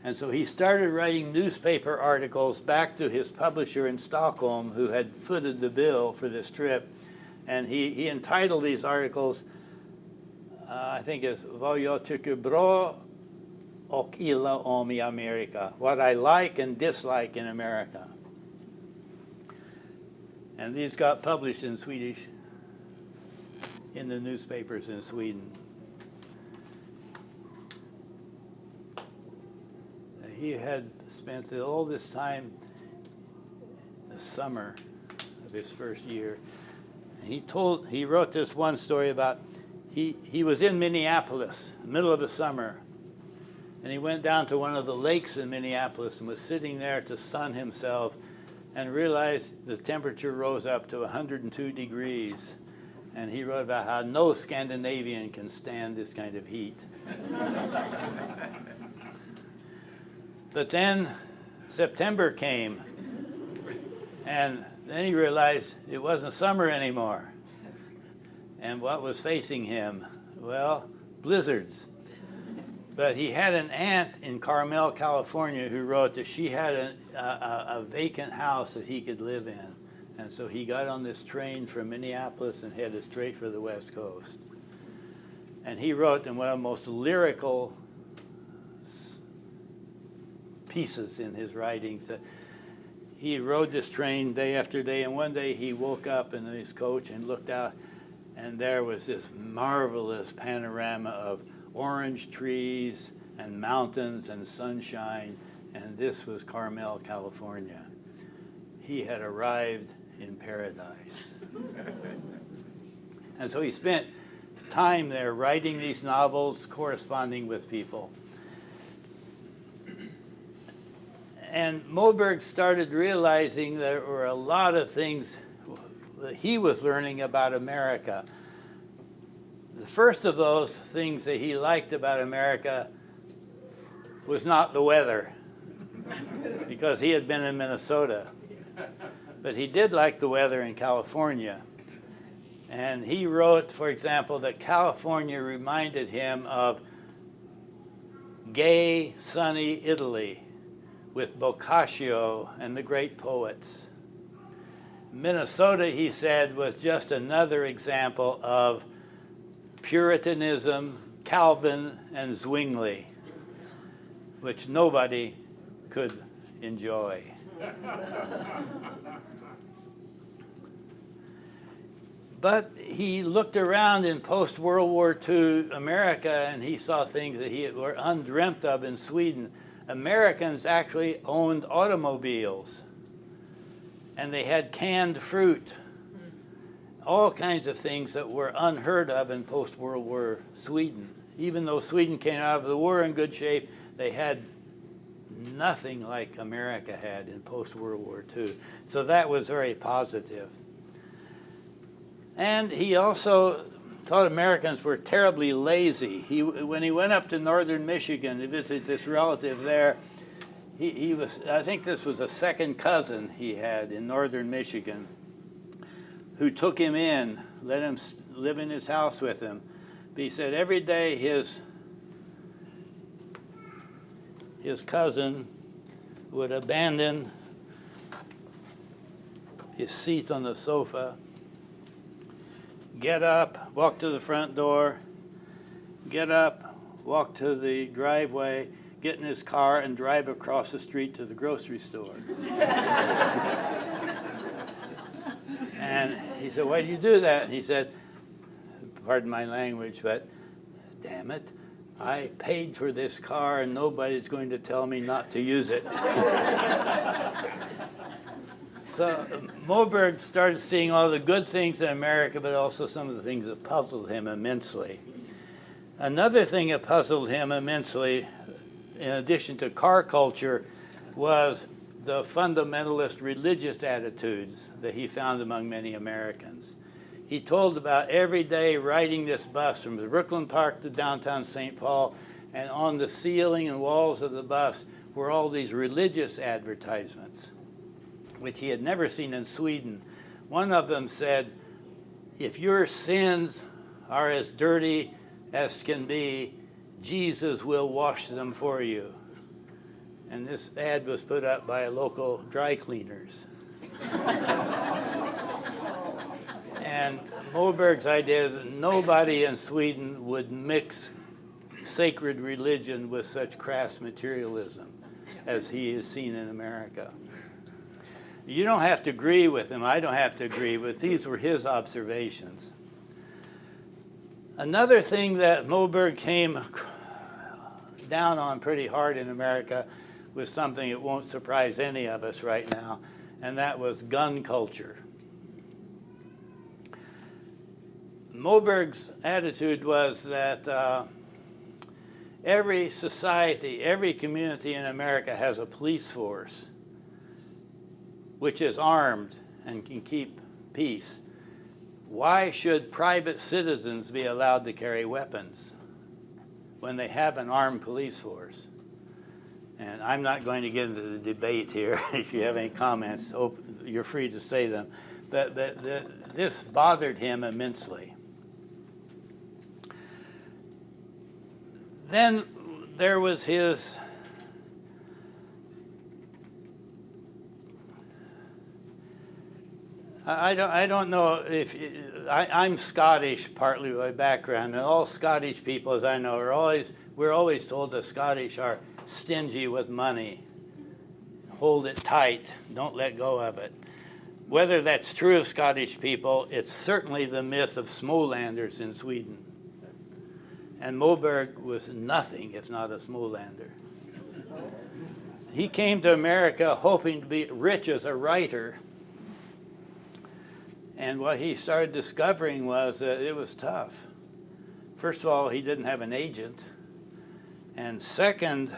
And so he started writing newspaper articles back to his publisher in Stockholm, who had footed the bill for this trip. And he entitled these articles, I think it's Vad jag tycker bra och illa om I Amerika, what I like and dislike in America. And these got published in Swedish in the newspapers in Sweden. He had spent all this time, the summer of his first year. He wrote this one story about, he was in Minneapolis, middle of the summer, and he went down to one of the lakes in Minneapolis and was sitting there to sun himself and realized the temperature rose up to 102 degrees. And he wrote about how no Scandinavian can stand this kind of heat. But then September came, and then he realized it wasn't summer anymore. And what was facing him? Well, blizzards. But he had an aunt in Carmel, California, who wrote that she had a vacant house that he could live in. And so he got on this train from Minneapolis and headed straight for the West Coast. And he wrote in one of the most lyrical pieces in his writings that he rode this train day after day, and one day he woke up in his coach and looked out, and there was this marvelous panorama of orange trees and mountains and sunshine, and this was Carmel, California. He had arrived in paradise. And so he spent time there writing these novels, corresponding with people. And Moberg started realizing there were a lot of things that he was learning about America. The first of those things that he liked about America was not the weather, because he had been in Minnesota. But he did like the weather in California. And he wrote, for example, that California reminded him of gay, sunny Italy with Boccaccio and the great poets. Minnesota, he said, was just another example of Puritanism, Calvin, and Zwingli, which nobody could enjoy. But he looked around in post-World War II America, and he saw things that he were undreamt of in Sweden. Americans actually owned automobiles, and they had canned fruit. all kinds of things that were unheard of in post-World War Sweden. Even though Sweden came out of the war in good shape, they had nothing like America had in post-World War II. So that was very positive. And he also thought Americans were terribly lazy. When he went up to northern Michigan to visit this relative there, he was, I think this was a second cousin he had in northern Michigan, who took him in, let him live in his house with him. But he said every day his cousin would abandon his seat on the sofa, get up, walk to the front door, get up, walk to the driveway, get in his car, and drive across the street to the grocery store. And he said, why do you do that? And he said, pardon my language, but damn it, I paid for this car and nobody's going to tell me not to use it. So Moberg started seeing all the good things in America, but also some of the things that puzzled him immensely. Another thing that puzzled him immensely, in addition to car culture, was the fundamentalist religious attitudes that he found among many Americans. He told about every day riding this bus from Brooklyn Park to downtown St. Paul, and on the ceiling and walls of the bus were all these religious advertisements, which he had never seen in Sweden. One of them said, if your sins are as dirty as can be, Jesus will wash them for you. And this ad was put up by a local dry cleaners. And Moberg's idea is that nobody in Sweden would mix sacred religion with such crass materialism as he is seen in America. You don't have to agree with him. I don't have to agree, but these were his observations. Another thing that Moberg came down on pretty hard in America was something that won't surprise any of us right now, and that was gun culture. Moberg's attitude was that every society, every community in America has a police force which is armed and can keep peace. Why should private citizens be allowed to carry weapons when they have an armed police force? And I'm not going to get into the debate here. If you have any comments, you're free to say them. But this bothered him immensely. Then there was his I don't know if I'm Scottish partly by background, and all Scottish people, as I know, we're always told the Scottish are stingy with money. Hold it tight, don't let go of it. Whether that's true of Scottish people, it's certainly the myth of Smålanders in Sweden. And Moberg was nothing if not a Smålander. He came to America hoping to be rich as a writer. And what he started discovering was that it was tough. First of all, he didn't have an agent. And second,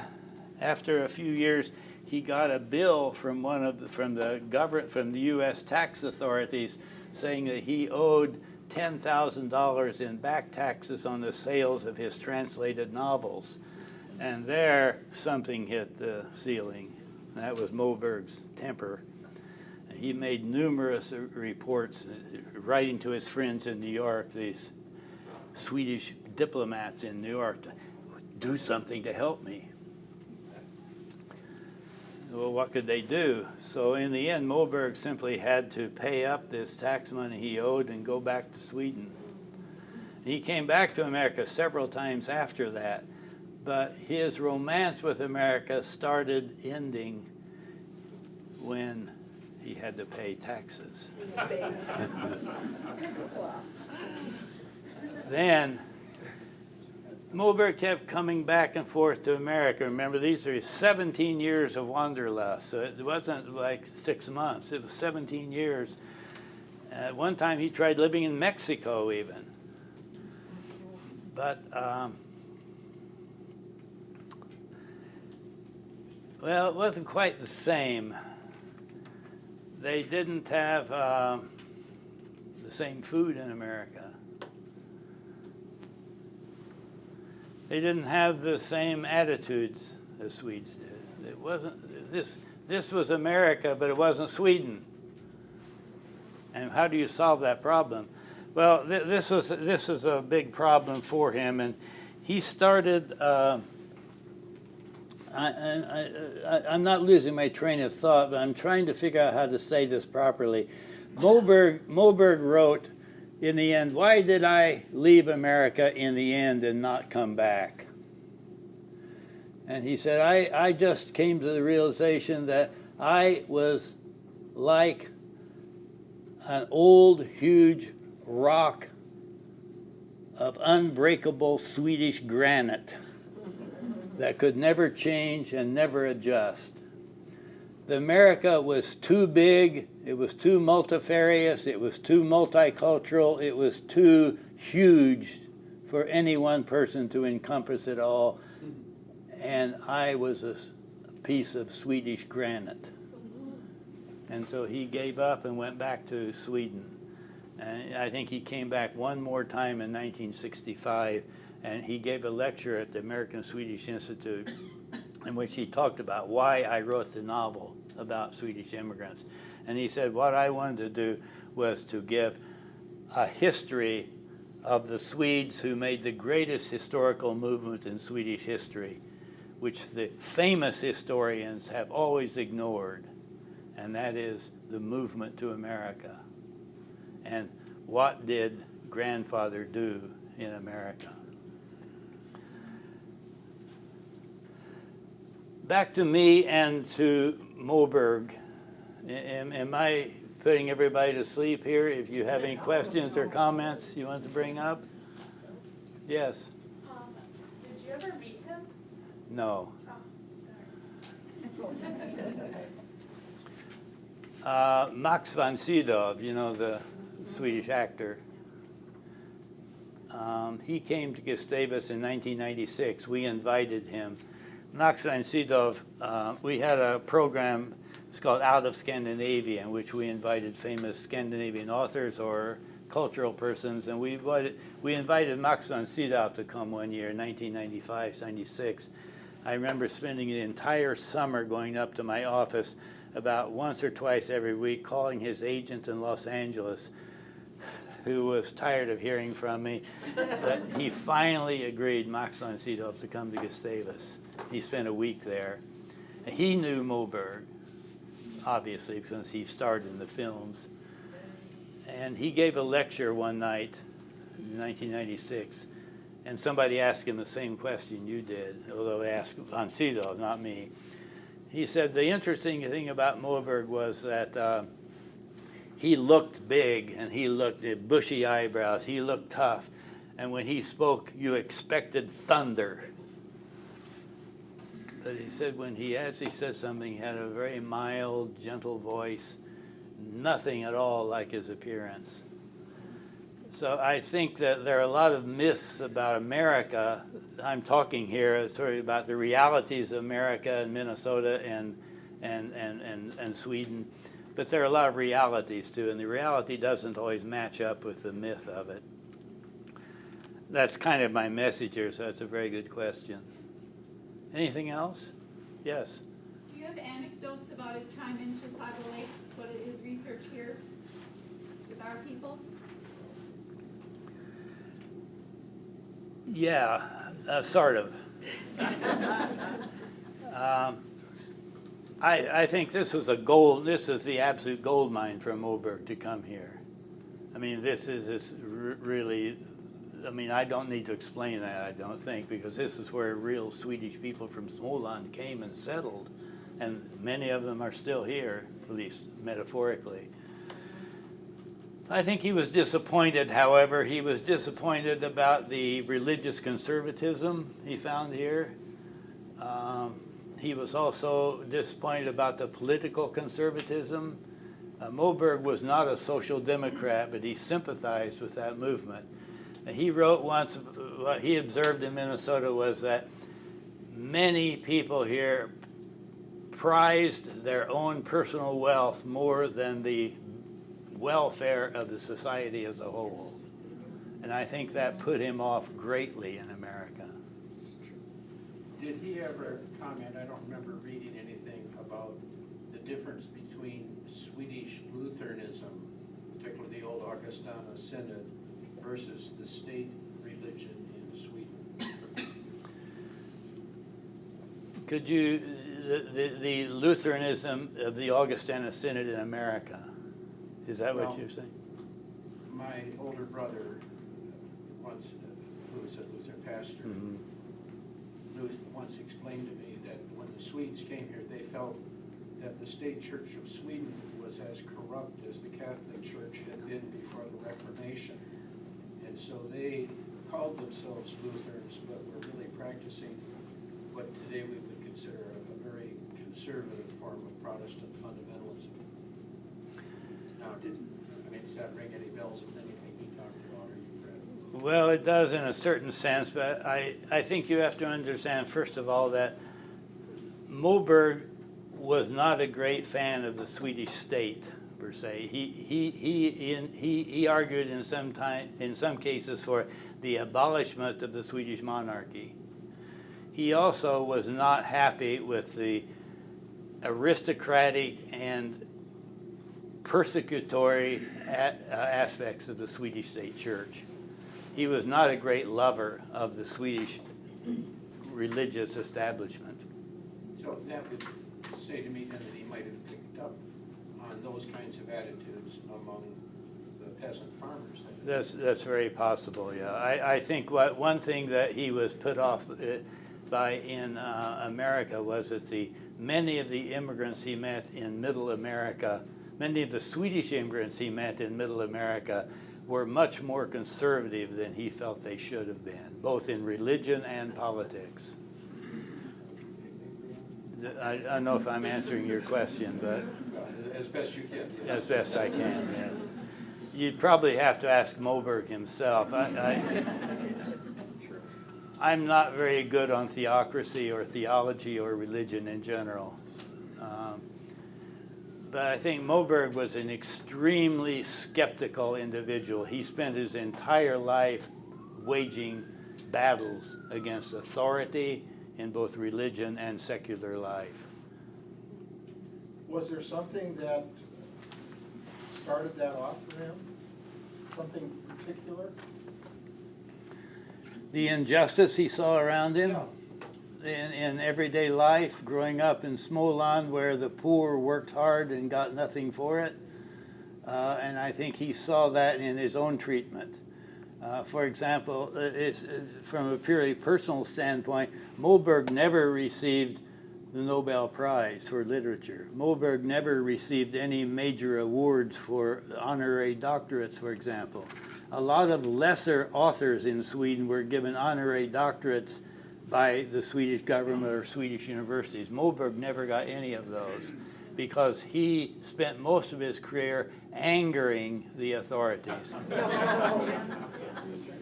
after a few years, he got a bill from the U.S. tax authorities saying that he owed $10,000 in back taxes on the sales of his translated novels. And there, something hit the ceiling. That was Moberg's temper. He made numerous reports, writing to his friends in New York, these Swedish diplomats in New York, to do something to help me. Well, what could they do? So in the end, Moberg simply had to pay up this tax money he owed and go back to Sweden. He came back to America several times after that, but his romance with America started ending when he had to pay taxes. Then Moberg kept coming back and forth to America. Remember, these are 17 years of wanderlust, so it wasn't like 6 months. It was 17 years. At one time, he tried living in Mexico even. But, well, it wasn't quite the same. They didn't have the same food in America. They didn't have the same attitudes as Swedes did. It wasn't, this was America, but it wasn't Sweden. And how do you solve that problem? Well, this was a big problem for him, and he started. I'm not losing my train of thought, but I'm trying to figure out how to say this properly. Moberg wrote, in the end, why did I leave America in the end and not come back? And he said, I just came to the realization that I was like an old, huge rock of unbreakable Swedish granite that could never change and never adjust. The America was too big, it was too multifarious, it was too multicultural, it was too huge for any one person to encompass it all. And I was a piece of Swedish granite. And so he gave up and went back to Sweden. And I think he came back one more time in 1965, and he gave a lecture at the American Swedish Institute in which he talked about why I wrote the novel about Swedish immigrants. And he said what I wanted to do was to give a history of the Swedes who made the greatest historical movement in Swedish history, which the famous historians have always ignored, and that is the movement to America. And what did grandfather do in America? Back to me and to Moberg. Am I putting everybody to sleep here? If you have any questions or comments you want to bring up? Yes? Did you ever meet him? No. Max von Sydow, you know, the Swedish actor. He came to Gusatvus in 1996. We invited him. Max von Sydow, we had a program, it's called Out of Scandinavia, in which we invited famous Scandinavian authors or cultural persons, and we invited Max von Sydow to come one year, 1995, 96. I remember spending the entire summer going up to my office about once or twice every week, calling his agent in Los Angeles, who was tired of hearing from me. But he finally agreed, Max von Sydow, to come to Gusatvus. He spent a week there. He knew Moberg, obviously, because he starred in the films. And he gave a lecture one night in 1996, and somebody asked him the same question you did, although they asked von Sydow, not me. He said the interesting thing about Moberg was that he looked big, and he looked bushy eyebrows, he looked tough, and when he spoke, you expected thunder. But he said when he actually said something, he had a very mild, gentle voice, nothing at all like his appearance. So I think that there are a lot of myths about America. I'm talking here sort of about the realities of America and Minnesota and Sweden. But there are a lot of realities too, and the reality doesn't always match up with the myth of it. That's kind of my message here, so that's a very good question. Anything else? Yes? Do you have anecdotes about his time in Chisago Lakes, what his research here with our people? Yeah, sort of. I think this is the absolute gold mine for Moberg to come here. I mean, this is really, I mean, I don't need to explain that, I don't think, because this is where real Swedish people from Småland came and settled, and many of them are still here, at least metaphorically. I think he was disappointed, however. He was disappointed about the religious conservatism he found here. He was also disappointed about the political conservatism. Moberg was not a social democrat, but he sympathized with that movement. He wrote once, what he observed in Minnesota was that many people here prized their own personal wealth more than the welfare of the society as a whole. And I think that put him off greatly in America. Did he ever comment, I don't remember reading anything about the difference between Swedish Lutheranism, particularly the old Augustana Synod, versus the state religion in Sweden? Could you, the Lutheranism of the Augustana Synod in America, is that what Well, you're saying? My older brother, once, who was a Lutheran pastor, once explained to me that when the Swedes came here, they felt that the state church of Sweden was as corrupt as the Catholic Church had been before the Reformation. And so they called themselves Lutherans, but were really practicing what today we would consider a very conservative form of Protestant fundamentalism. Now, does that ring any bells with anything he talked about or you read? Well, it does in a certain sense, but I think you have to understand, first of all, that Moberg was not a great fan of the Swedish state, per se. He argued in some cases for the abolishment of the Swedish monarchy. He also was not happy with the aristocratic and persecutory aspects of the Swedish state church. He was not a great lover of the Swedish religious establishment. So that would say to me then that he might have picked up on those kinds of attitudes among the peasant farmers. That's very possible, yeah. I think one thing that he was put off by in America was that many of the immigrants he met in Middle America, many of the Swedish immigrants he met in Middle America were much more conservative than he felt they should have been, both in religion and politics. I don't know if I'm answering your question, but As best you can, yes. as best I can, yes. You'd probably have to ask Moberg himself. I'm not very good on theocracy or theology or religion in general. But I think Moberg was an extremely skeptical individual. He spent his entire life waging battles against authority in both religion and secular life. Was there something that started that off for him? Something particular? The injustice he saw around him Yeah. in everyday life, growing up in Småland where the poor worked hard and got nothing for it. And I think he saw that in his own treatment. For example, from a purely personal standpoint, Moberg never received the Nobel Prize for Literature. Moberg never received any major awards for honorary doctorates, for example. A lot of lesser authors in Sweden were given honorary doctorates by the Swedish government or Swedish universities. Moberg never got any of those because he spent most of his career angering the authorities.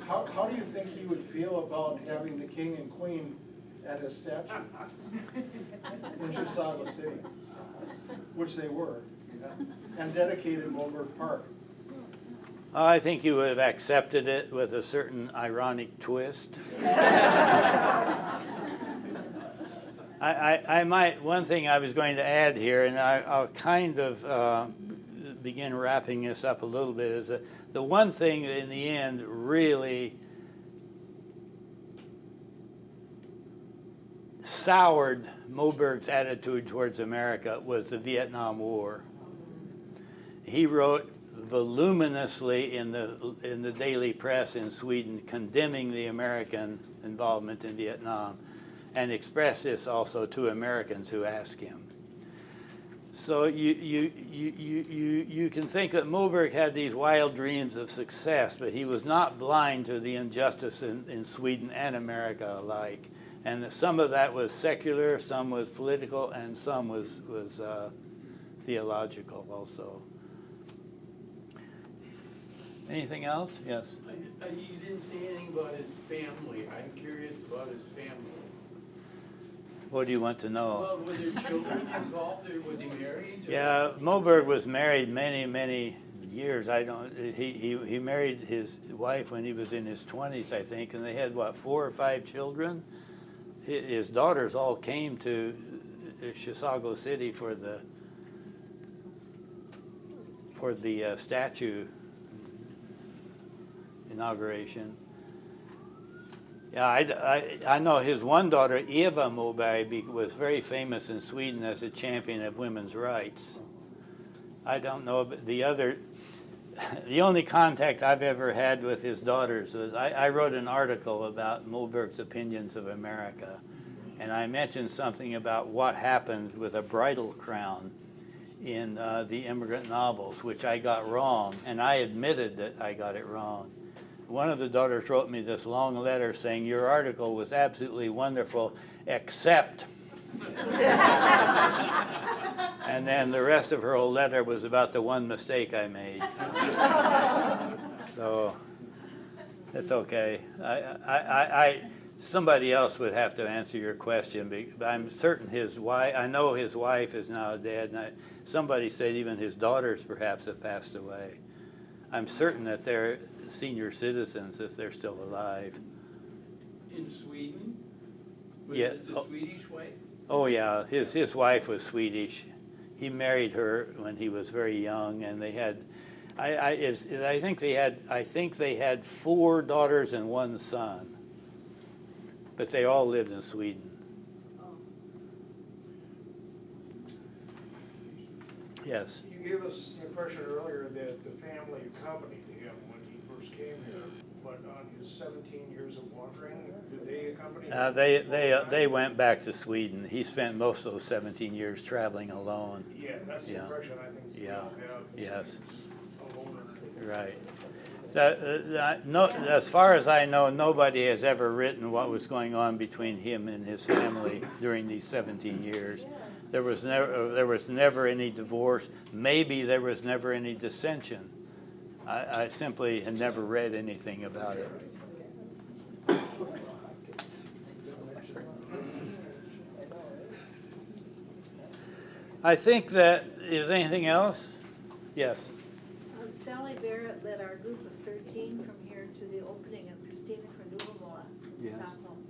How do you think he would feel about having the king and queen at his statue in Chisago City, which they were, and dedicated Moberg Park? I think you would have accepted it with a certain ironic twist. One thing I was going to add here, and I'll kind of begin wrapping this up a little bit, is that the one thing in the end really soured Moberg's attitude towards America was the Vietnam War. He wrote voluminously in the daily press in Sweden condemning the American involvement in Vietnam, and expressed this also to Americans who asked him. So you can think that Moberg had these wild dreams of success, but he was not blind to the injustice in Sweden and America alike. And some of that was secular, some was political, and some was theological also. Anything else? Yes. You didn't say anything about his family. I'm curious about his family. What do you want to know? Well, were there children involved, or was he married? Or- Yeah, Moberg was married many years. I don't. He married his wife when he was in his 20s, I think, and they had what, 4 or 5 children. His daughters all came to Chisago City for the statue inauguration. Yeah, I know his one daughter, Eva Moberg, was very famous in Sweden as a champion of women's rights. I don't know, but the only contact I've ever had with his daughters was I wrote an article about Moberg's opinions of America, and I mentioned something about what happened with a bridal crown in the immigrant novels, which I got wrong, and I admitted that I got it wrong. One of the daughters wrote me this long letter saying, your article was absolutely wonderful, except... And then the rest of her whole letter was about the one mistake I made. So, it's okay. Somebody else would have to answer your question, but I'm certain his wife, I know his wife is now dead, and somebody said even his daughters perhaps have passed away. I'm certain that they're senior citizens if they're still alive. In Sweden? Was Yeah. it the Swedish wife? Oh yeah, his wife was Swedish. He married her when he was very young, and they had, I think they had 4 daughters and 1 son, but they all lived in Sweden. Yes. You gave us the impression earlier that the family accompanied him when he first came here, but on his 17 years of wandering, did they accompany him? They went back to Sweden. He spent most of those 17 years traveling alone. Yeah, that's the impression I think we all have. Yes. A loner. Right. No, as far as I know, nobody has ever written what was going on between him and his family during these 17 years. There was never any divorce. Maybe there was never any dissension. I simply had never read anything about it. I think that, is anything else? Yes. Sally Barrett led our group of 13 from here to the opening of Christina from Nya Duvemala in Yes. Stockholm.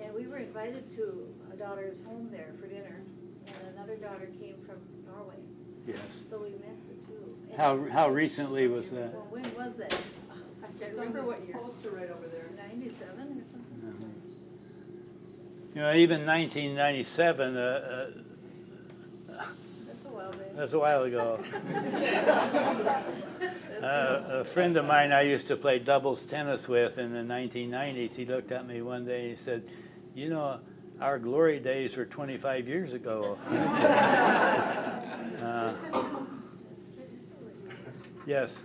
And we were invited to a daughter's home there for dinner, and another daughter came from Norway. Yes. So we met the two. And How recently was that? So when was it? I can't remember what year. Poster right over there. 97 or something? You know, even 1997, That's a while back. that's a while ago. A friend of mine I used to play doubles tennis with in the 1990s, he looked at me one day and he said, you know, our glory days were 25 years ago. Yes.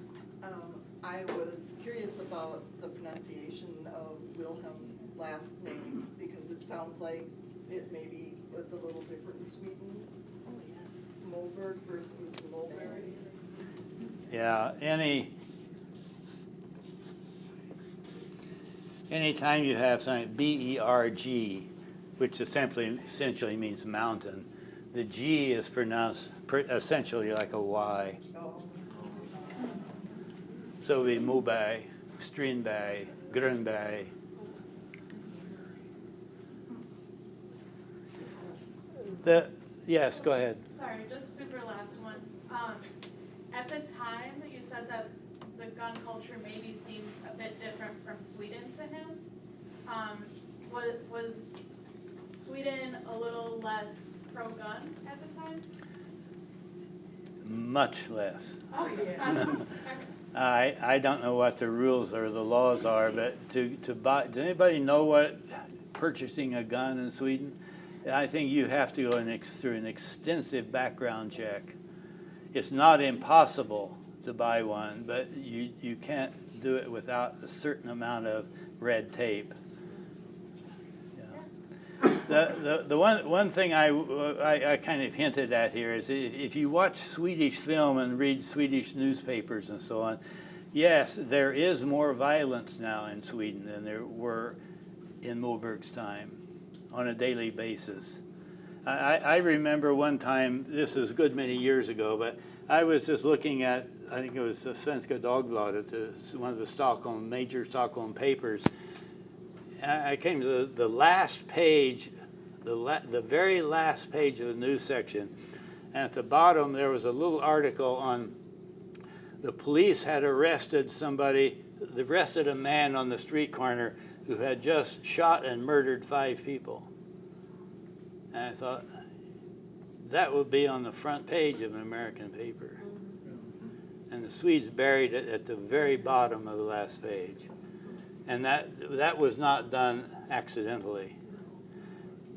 I was curious about the pronunciation of Wilhelm's last name, because it sounds like it maybe was a little different in Sweden. Oh, yes. Moberg versus Moberg. Yeah, anytime you have something B-E-R-G, which essentially means mountain, the G is pronounced essentially like a Y. Oh. So it would be Moberg, Strindberg, Grönberg. Yes, go ahead. Sorry, just super last one. At the time, you said that the gun culture maybe seemed a bit different from Sweden to him. Was Sweden a little less pro-gun at the time? Much less. Oh, I don't know what the rules or the laws are, but to buy, does anybody know what purchasing a gun in Sweden? I think you have to go through an extensive background check. It's not impossible to buy one, but you can't do it without a certain amount of red tape. Yeah. The one thing I kind of hinted at here is if you watch Swedish film and read Swedish newspapers and so on, Yes, there is more violence now in Sweden than there were in Moberg's time on a daily basis. I remember one time, this was a good many years ago, but I was just looking at, I think it was the Svenska Dagbladet, one of the major Stockholm papers. I came to the last page, the very last page of the news section, and at the bottom there was a little article on the police had arrested a man on the street corner who had just shot and murdered 5 people. And I thought, that would be on the front page of an American paper. And the Swedes buried it at the very bottom of the last page. And that was not done accidentally.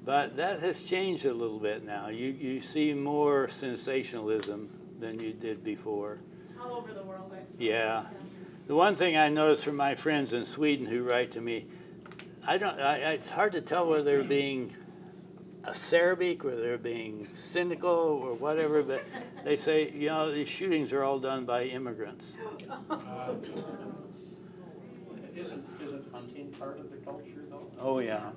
But that has changed a little bit now. You see more sensationalism than you did before. All over the world, I suppose. Yeah. The one thing I noticed from my friends in Sweden who write to me, it's hard to tell whether they're being acerbic, whether they're being cynical or whatever, but they say, you know, these shootings are all done by immigrants. Isn't hunting part of the culture, though? Oh, yeah.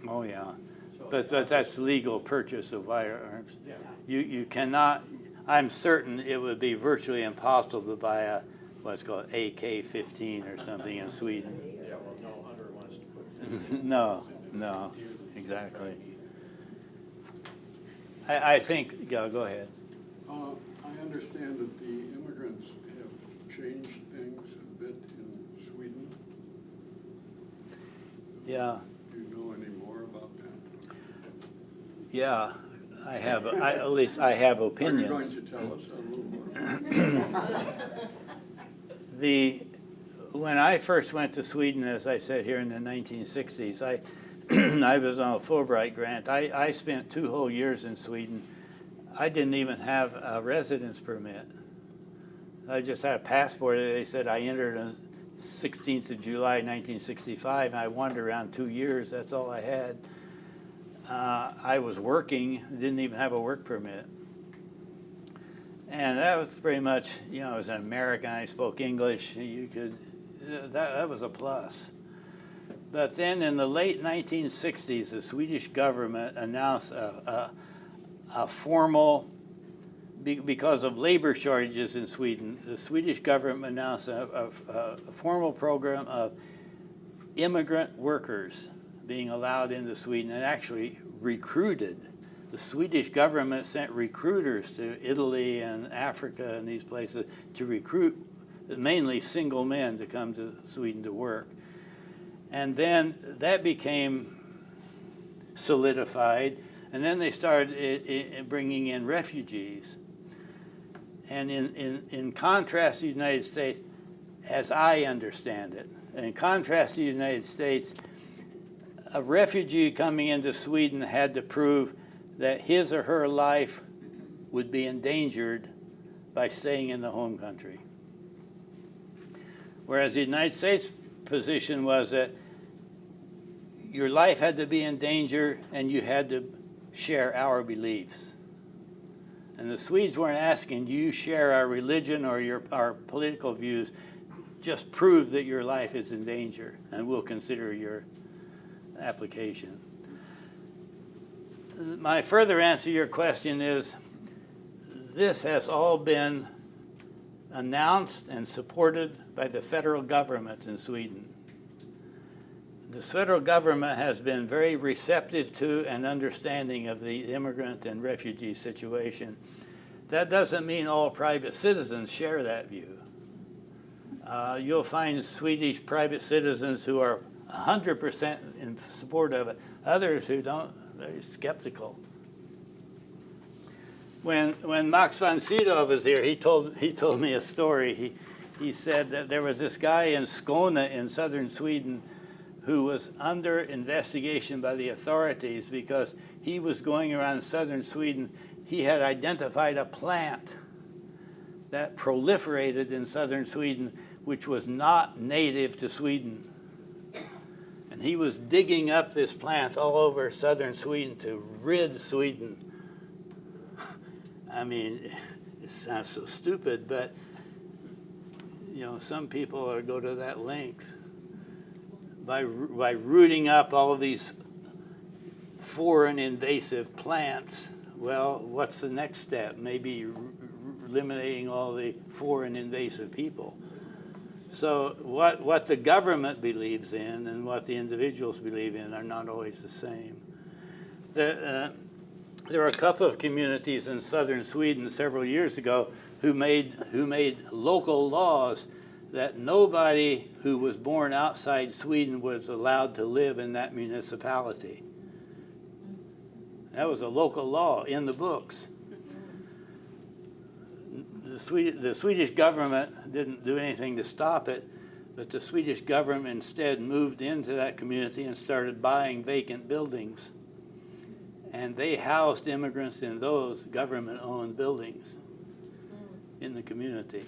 Oh, yeah. So But that's legal purchase of firearms. Yeah. You cannot, I'm certain it would be virtually impossible to buy a, what's called AK-15 or something in Sweden. Yeah, well, no hunter wants to put. No, exactly. I think, yeah, go ahead. I understand that the immigrants have changed things a bit in Sweden. Yeah. Do you know any more about that? Yeah, at least I have opinions. Are you going to tell us a little more? When I first went to Sweden, as I said here in the 1960s, I was on a Fulbright grant. I spent 2 whole years in Sweden. I didn't even have a residence permit. I just had a passport. They said I entered on 16th of July, 1965, and I wandered around 2 years. That's all I had. I was working, didn't even have a work permit. And that was pretty much, you know, I was an American, I spoke English, that was a plus. But then in the late 1960s, the Swedish government announced a formal, because of labor shortages in Sweden, the Swedish government announced a formal program of immigrant workers being allowed into Sweden and actually recruited. The Swedish government sent recruiters to Italy and Africa and these places to recruit mainly single men to come to Sweden to work. And then that became solidified, and then they started bringing in refugees. And in contrast to the United States, as I understand it, in contrast to the United States, a refugee coming into Sweden had to prove that his or her life would be endangered by staying in the home country. Whereas the United States position was that your life had to be in danger and you had to share our beliefs. And the Swedes weren't asking, do you share our religion or our political views? Just prove that your life is in danger and we'll consider your application. My further answer to your question is, this has all been announced and supported by the federal government in Sweden. The federal government has been very receptive to and understanding of the immigrant and refugee situation. That doesn't mean all private citizens share that view. You'll find Swedish private citizens who are 100% in support of it, others who don't, very skeptical. When Max von Sydow was here, he told me a story. He said that there was this guy in Skåne in southern Sweden who was under investigation by the authorities because he was going around southern Sweden. He had identified a plant that proliferated in southern Sweden, which was not native to Sweden. And he was digging up this plant all over southern Sweden to rid Sweden. I mean, it sounds so stupid, but some people go to that length by rooting up all of these foreign invasive plants. Well, what's the next step? Maybe eliminating all the foreign invasive people. So what the government believes in and what the individuals believe in are not always the same. There are a couple of communities in southern Sweden several years ago who made local laws that nobody who was born outside Sweden was allowed to live in that municipality. That was a local law in the books. The Swedish government didn't do anything to stop it, but the Swedish government instead moved into that community and started buying vacant buildings. And they housed immigrants in those government-owned buildings in the community.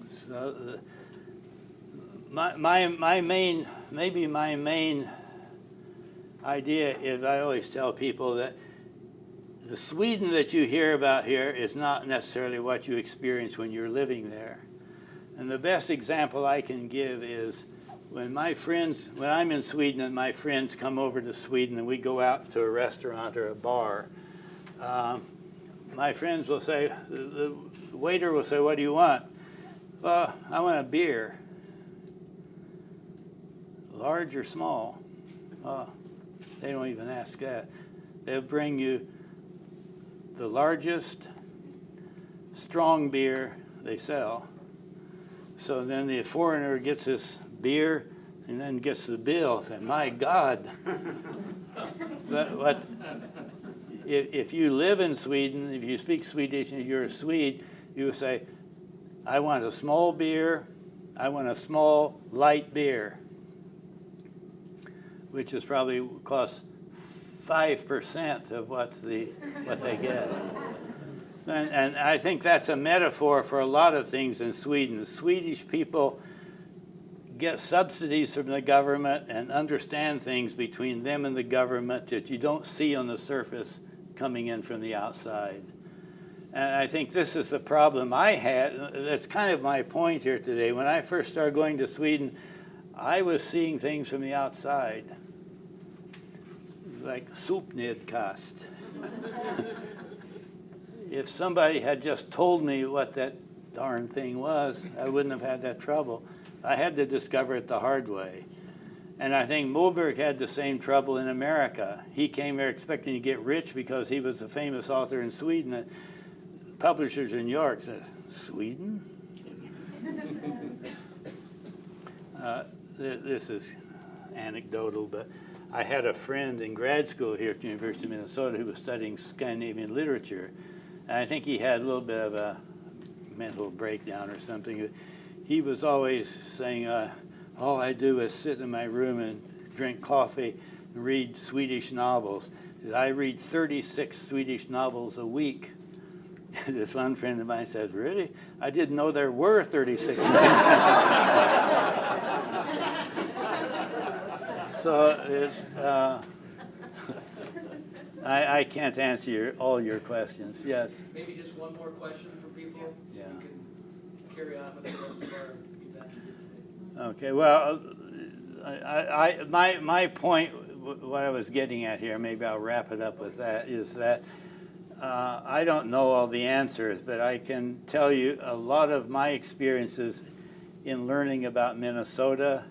So my main idea is, I always tell people that the Sweden that you hear about here is not necessarily what you experience when you're living there. And the best example I can give is when I'm in Sweden and my friends come over to Sweden and we go out to a restaurant or a bar, my friends will say, the waiter will say, "What do you want?" "Well, I want a beer." "Large or small?" They don't even ask that. They'll bring you the largest strong beer they sell. So then the foreigner gets this beer and then gets the bill. Say, "My God." But if you live in Sweden, if you speak Swedish and you're a Swede, you would say, "I want a small beer, I want a small light beer," which is probably costs 5% of what they get. And I think that's a metaphor for a lot of things in Sweden. The Swedish people get subsidies from the government and understand things between them and the government that you don't see on the surface coming in from the outside. And I think this is the problem I had. That's kind of my point here today. When I first started going to Sweden, I was seeing things from the outside, like sopnedkast. If somebody had just told me what that darn thing was, I wouldn't have had that trouble. I had to discover it the hard way. And I think Moberg had the same trouble in America. He came here expecting to get rich because he was a famous author in Sweden. Publishers in New York said, "Sweden?" This is anecdotal, but I had a friend in grad school here at the University of Minnesota who was studying Scandinavian literature. And I think he had a little bit of a mental breakdown or something. He was always saying, all I do is sit in my room and drink coffee and read Swedish novels. I read 36 Swedish novels a week. This one friend of mine says, "Really? I didn't know there were 36 So I can't answer all your questions. Yes? Maybe just one more question for people, so we can carry on with the rest of our event. Okay, well, my point, what I was getting at here, maybe I'll wrap it up with that, is that I don't know all the answers, but I can tell you a lot of my experiences in learning about Minnesota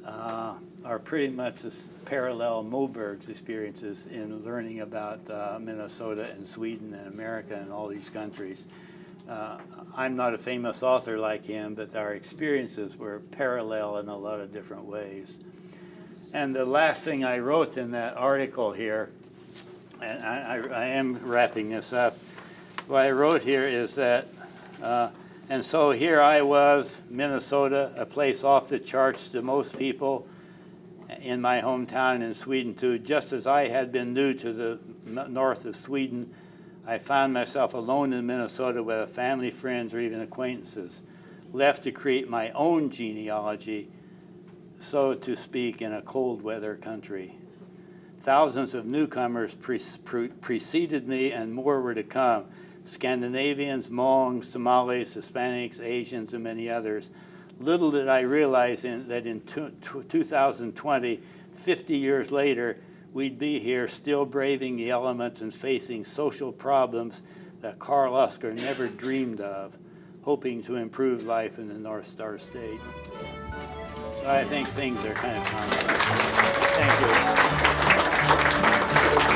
are pretty much parallel Moberg's experiences in learning about Minnesota and Sweden and America and all these countries. I'm not a famous author like him, but our experiences were parallel in a lot of different ways. And the last thing I wrote in that article here, and I am wrapping this up, what I wrote here is that, and so here I was, Minnesota, a place off the charts to most people in my hometown in Sweden too. Just as I had been new to the north of Sweden, I found myself alone in Minnesota without family, friends, or even acquaintances, left to create my own genealogy, so to speak, in a cold weather country. Thousands of newcomers preceded me and more were to come, Scandinavians, Hmongs, Somalis, Hispanics, Asians, and many others. Little did I realize that in 2020, 50 years later, we'd be here still braving the elements and facing social problems that Park Oskar never dreamed of, hoping to improve life in the North Star State. So I think things are kind of complex. Thank you.